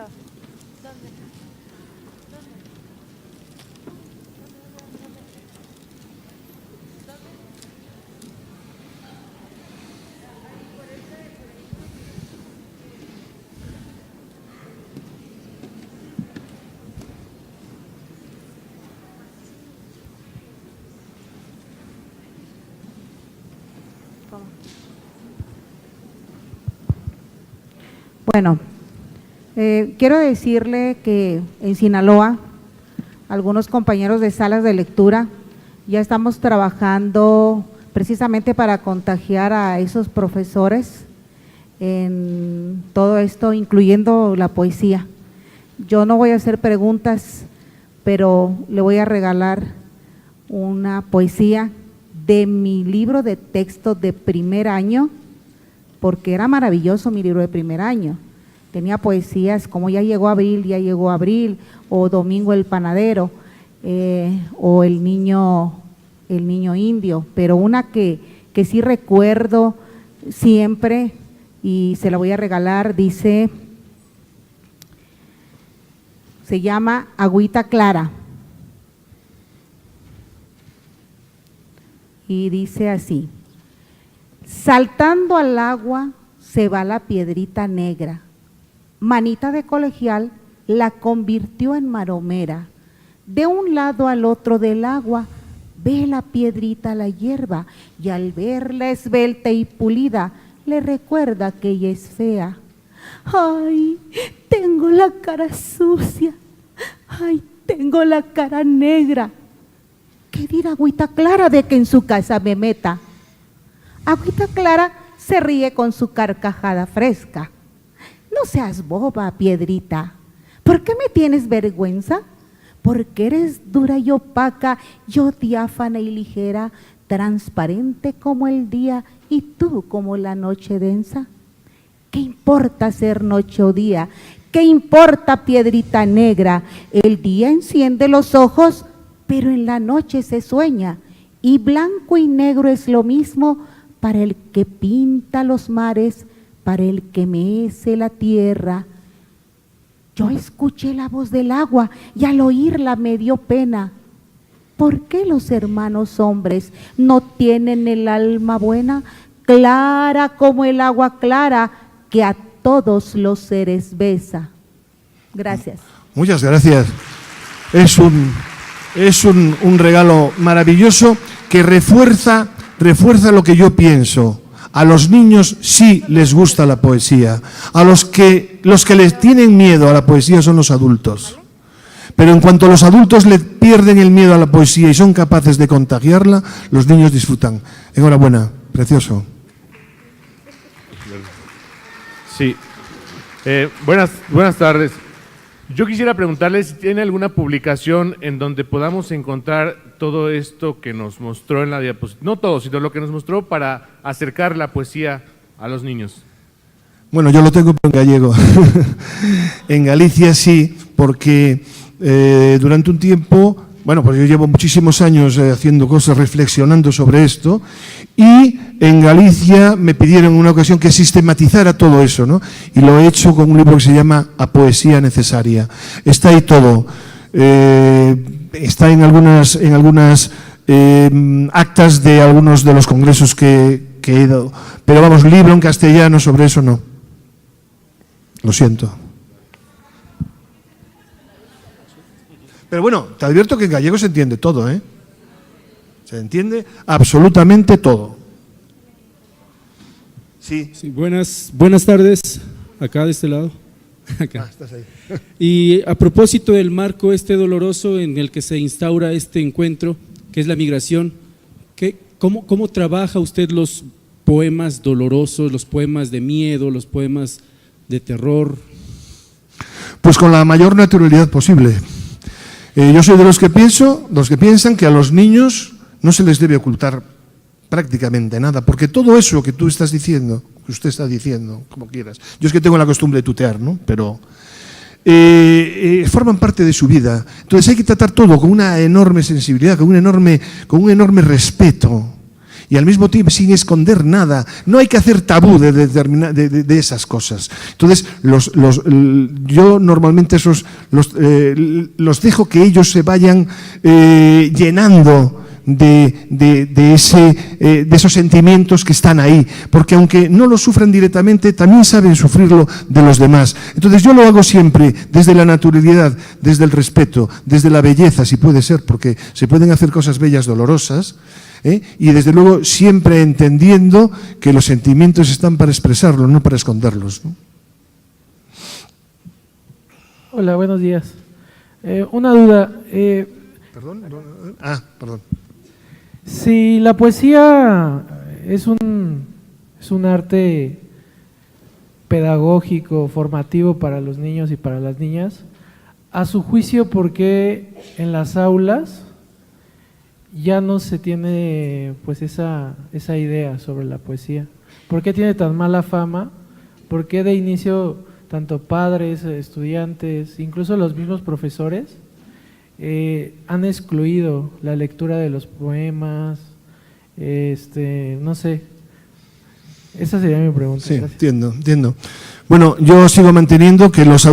Bueno, quiero decirle que en Sinaloa, algunos compañeros de salas de lectura, ya estamos trabajando precisamente para contagiar a esos profesores en todo esto, incluyendo la poesía. Yo no voy a hacer preguntas, pero le voy a regalar una poesía de mi libro de texto de primer año, porque era maravilloso mi libro de primer año. Tenía poesías como Ya llegó abril, o Domingo el panadero, o el niño indio, pero una que sí recuerdo siempre y se la voy a regalar, dice, se llama Agüita Clara. Y dice así: saltando al agua se va la piedrita negra, manita de colegial la convirtió en maromera. De un lado al otro del agua ve la piedrita la hierba, y al verla esbelta y pulida, le recuerda que ella es fea. Ay, tengo la cara sucia, ay, tengo la cara negra. ¿Qué dirá Agüita Clara de que en su casa me meta? Agüita Clara se ríe con su carcajada fresca. No seas boba, piedrita. ¿Por qué me tienes vergüenza? Porque eres dura y opaca, yo diáfana y ligera, transparente como el día y tú como la noche densa. ¿Qué importa ser noche o día? ¿Qué importa, piedrita negra? El día enciende los ojos, pero en la noche se sueña, y blanco y negro es lo mismo para el que pinta los mares, para el que mece la tierra. Yo escuché la voz del agua y al oírla me dio pena. ¿Por qué los hermanos hombres no tienen el alma buena, clara como el agua clara, que a todos los seres besa? Gracias. Muchas gracias. Es un regalo maravilloso que refuerza lo que yo pienso. A los niños sí les gusta la poesía. A los que les tienen miedo a la poesía son los adultos. Pero en cuanto los adultos le pierden el miedo a la poesía y son capaces de contagiarla, los niños disfrutan. Enhorabuena, precioso. Sí. Buenas tardes. Yo quisiera preguntarle si tiene alguna publicación en donde podamos encontrar todo esto que nos mostró en la diapositiva, no todo, sino lo que nos mostró para acercar la poesía a los niños. Bueno, yo lo tengo en gallego. En Galicia sí, porque durante un tiempo, bueno, pues yo llevo muchísimos años haciendo cosas, reflexionando sobre esto, y en Galicia me pidieron en una ocasión que sistematizara todo eso, ¿no? Y lo he hecho con un libro que se llama A Poesía Necesaria. Está ahí todo. Está en algunas actas de algunos de los congresos que he dado. Pero vamos, libro en castellano sobre eso no. Lo siento. Pero bueno, te advierto que en gallego se entiende todo, ¿eh? Se entiende absolutamente todo. Sí. Sí, buenas tardes, acá de este lado. Acá. Estás ahí. Y a propósito del marco doloroso en el que se instaura este encuentro, que es la migración, ¿cómo trabaja usted los poemas dolorosos, los poemas de miedo, los poemas de terror? Pues con la mayor naturalidad posible. Yo soy de los que piensan que a los niños no se les debe ocultar prácticamente nada, porque todo eso que tú estás diciendo, que usted está diciendo, como quieras, yo es que tengo la costumbre de tutear, ¿no? Pero forman parte de su vida. Entonces hay que tratar todo con una enorme sensibilidad, con un enorme respeto, y al mismo tiempo sin esconder nada. No hay que hacer tabú de esas cosas. Entonces yo normalmente los dejo que ellos se vayan llenando de esos sentimientos que están ahí, porque aunque no lo sufran directamente, también saben sufrirlo de los demás. Entonces yo lo hago siempre desde la naturalidad, desde el respeto, desde la belleza, si puede ser, porque se pueden hacer cosas bellas dolorosas, y desde luego siempre entendiendo que los sentimientos están para expresarlos, no para esconderlos, ¿no? Hola, buenos días. Una duda. ¿Perdón? Perdón. Si la poesía es un arte pedagógico, formativo para los niños y para las niñas, a su juicio, ¿por qué en las aulas ya no se tiene pues esa idea sobre la poesía? ¿Por qué tiene tan mala fama? ¿Por qué de inicio tanto padres, estudiantes, incluso los mismos profesores han excluido la lectura de los poemas? No sé. Esa sería mi pregunta. Sí, gracias. entiendo. Bueno, yo sigo manteniendo que a los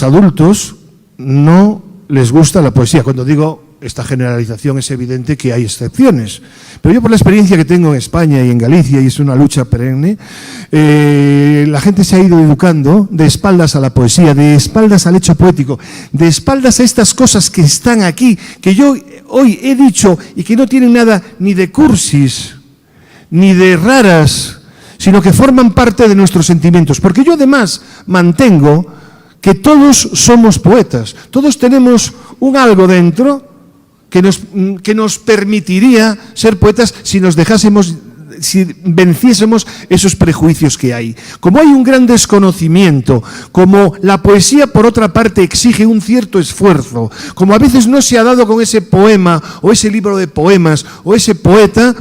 adultos no les gusta la poesía. Cuando digo esta generalización es evidente que hay excepciones. Pero yo por la experiencia que tengo en España y en Galicia, y es una lucha perenne, la gente se ha ido educando de espaldas a la poesía, de espaldas al hecho poético, de espaldas a estas cosas que están aquí, que yo hoy he dicho y que no tienen nada ni de cursis, ni de raras, sino que forman parte de nuestros sentimientos. Porque yo además mantengo que todos somos poetas, todos tenemos un algo dentro que nos permitiría ser poetas si nos dejásemos, si venciésemos esos prejuicios que hay. Como hay un gran desconocimiento, como la poesía por otra parte exige un cierto esfuerzo, como a veces no se ha dado con ese poema o ese libro de poemas o ese poeta,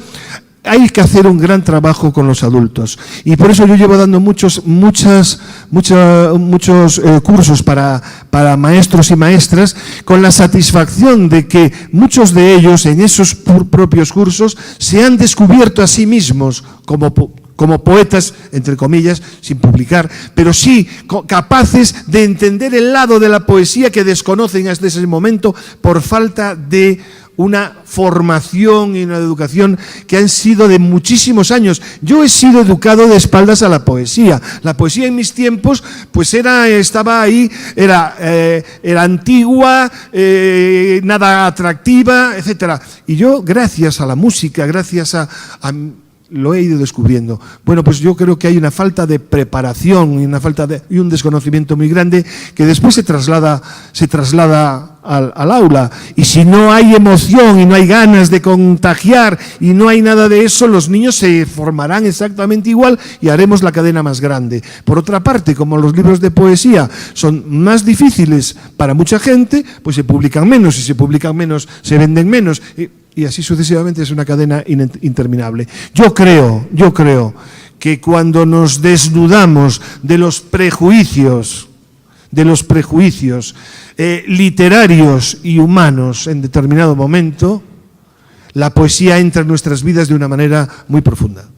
hay que hacer un gran trabajo con los adultos. Y por eso yo llevo dando muchos cursos para maestros y maestras, con la satisfacción de que muchos de ellos en esos propios cursos se han descubierto a sí mismos como poetas, entre comillas, sin publicar, pero sí capaces de entender el lado de la poesía que desconocen hasta ese momento por falta de una formación y una educación que han sido de muchísimos años. Yo he sido educado de espaldas a la poesía. La poesía en mis tiempos, pues estaba ahí, era antigua, nada atractiva, etcétera. Y yo, gracias a la música, gracias a lo he ido descubriendo. Bueno, pues yo creo que hay una falta de preparación y un desconocimiento muy grande que después se traslada al aula. Y si no hay emoción y no hay ganas de contagiar y no hay nada de eso, los niños se formarán exactamente igual y haremos la cadena más grande. Por otra parte, como los libros de poesía son más difíciles para mucha gente, pues se publican menos, y se publican menos se venden menos. Y así sucesivamente, es una cadena interminable. Yo creo que cuando nos desnudamos de los prejuicios literarios y humanos en determinado momento, la poesía entra en nuestras vidas de una manera muy profunda.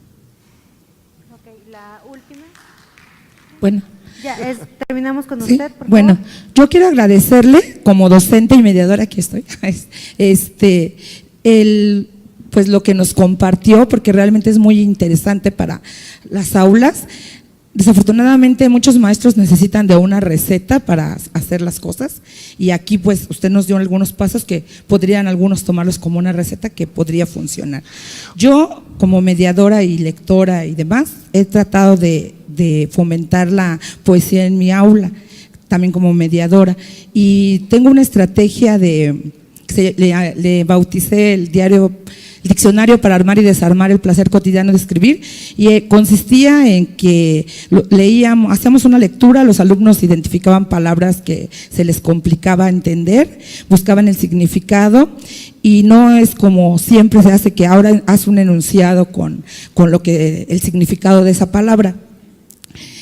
Ok, la última. Bueno. Terminamos con usted, por Bueno, favor. yo quiero agradecerle como docente y mediadora, aquí estoy, pues lo que nos compartió, porque realmente es muy interesante para las aulas. Desafortunadamente muchos maestros necesitan de una receta para hacer las cosas, y aquí pues usted nos dio algunos pasos que podrían algunos tomarlos como una receta que podría funcionar. Yo como mediadora y lectora y demás he tratado de fomentar la poesía en mi aula, también como mediadora, y tengo una estrategia le bauticé el diccionario para armar y desarmar el placer cotidiano de escribir, y consistía en que hacíamos una lectura, los alumnos identificaban palabras que se les complicaba entender, buscaban el significado, y no es como siempre se hace, que ahora hace un enunciado con el significado de esa palabra,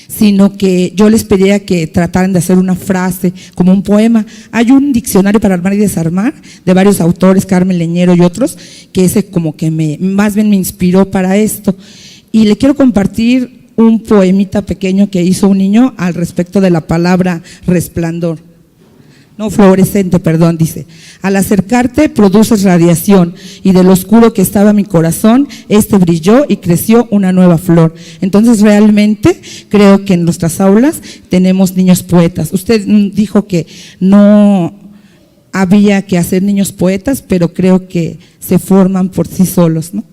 sino que yo les pedía que trataran de hacer una frase, como un poema. Hay un diccionario para armar y desarmar de varios autores, Carmen Leñero y otros, que ese como que más bien me inspiró para esto. Y le quiero compartir un poemita pequeño que hizo un niño al respecto de la palabra resplandor. No, fluorescente, perdón, dice: al acercarte produces radiación, y del oscuro que estaba mi corazón, brilló y creció una nueva flor. Entonces realmente creo que en nuestras aulas tenemos niños poetas. Usted dijo que no había que hacer niños poetas, pero creo que se forman por sí solos, ¿no?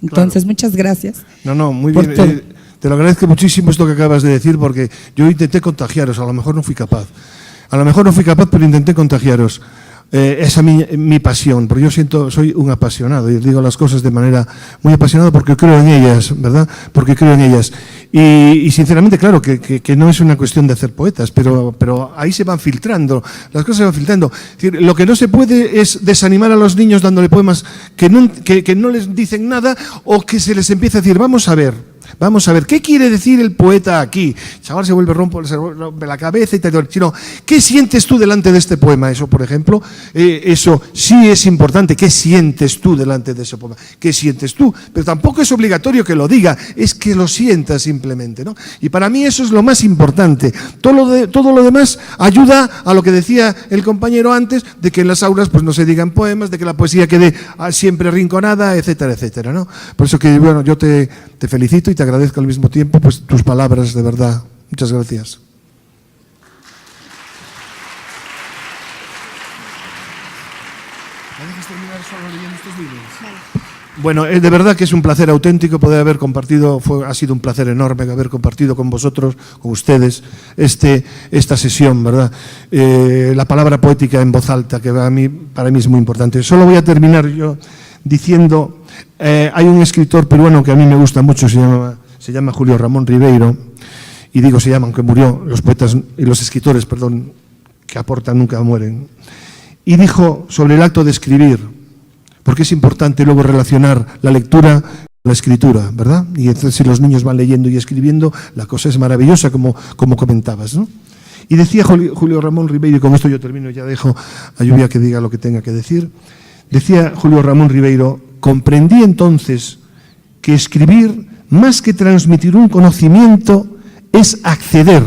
Entonces, claro. Muchas gracias. No, muy bien. Te lo agradezco muchísimo esto que acabas de decir, porque yo intenté contagiaros, a lo mejor no fui capaz. Pero intenté contagiaros. Esa es mi pasión, porque yo soy un apasionado y digo las cosas de manera muy apasionada porque creo en ellas, ¿verdad? Porque creo en ellas. Y sinceramente, claro, que no es una cuestión de hacer poetas, pero ahí se van filtrando, las cosas se van filtrando. Es decir, lo que no se puede es desanimar a los niños dándole poemas que no les dicen nada, o que se les empieza a decir, vamos a ver, vamos a ver, ¿qué quiere decir el poeta aquí? Chaval se vuelve rompe la cabeza y tal, sino, ¿qué sientes tú delante de este poema? Eso, por ejemplo, eso sí es importante. ¿Qué sientes tú delante de ese poema? ¿Qué sientes tú? Pero tampoco es obligatorio que lo diga, es que lo sientas simplemente, ¿no? Y para mí eso es lo más importante. Todo lo demás ayuda a lo que decía el compañero antes, de que en las aulas pues no se digan poemas, de que la poesía quede siempre arrinconada, etcétera, etcétera, ¿no? Por eso que, bueno, yo te felicito y te agradezco al mismo tiempo pues tus palabras, de verdad. Muchas gracias. ¿Me dejas terminar solo leyendo estos libros? Bueno, de verdad que es un placer auténtico poder haber compartido, ha sido un placer enorme haber compartido con vosotros, con ustedes, esta sesión, ¿verdad? La palabra poética en voz alta, que para mí es muy importante. Solo voy a terminar yo diciendo, hay un escritor peruano que a mí me gusta mucho, se llama Julio Ramón Ribeiro, y digo se llama, aunque murió, los poetas y los escritores, perdón, que aportan nunca mueren, y dijo sobre el acto de escribir, porque es importante luego relacionar la lectura con la escritura, ¿verdad? Y entonces si los niños van leyendo y escribiendo, la cosa es maravillosa, como comentabas, ¿no? Y decía Julio Ramón Ribeiro, y con esto yo termino, ya dejo a Lluvia que diga lo que tenga que decir, decía Julio Ramón Ribeiro, comprendí entonces que escribir, más que transmitir un conocimiento, es acceder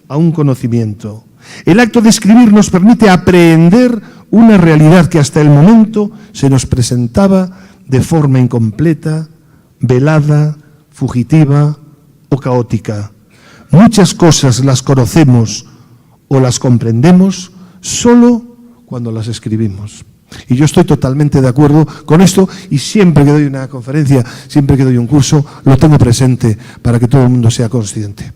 a un conocimiento. El acto de escribir nos permite aprehender una realidad que hasta el momento se nos presentaba de forma incompleta, velada, fugitiva o caótica. Muchas cosas las conocemos o las comprendemos solo cuando las escribimos. Y yo estoy totalmente de acuerdo con esto, y siempre que doy una conferencia, siempre que doy un curso, lo tengo presente para que todo el mundo sea consciente.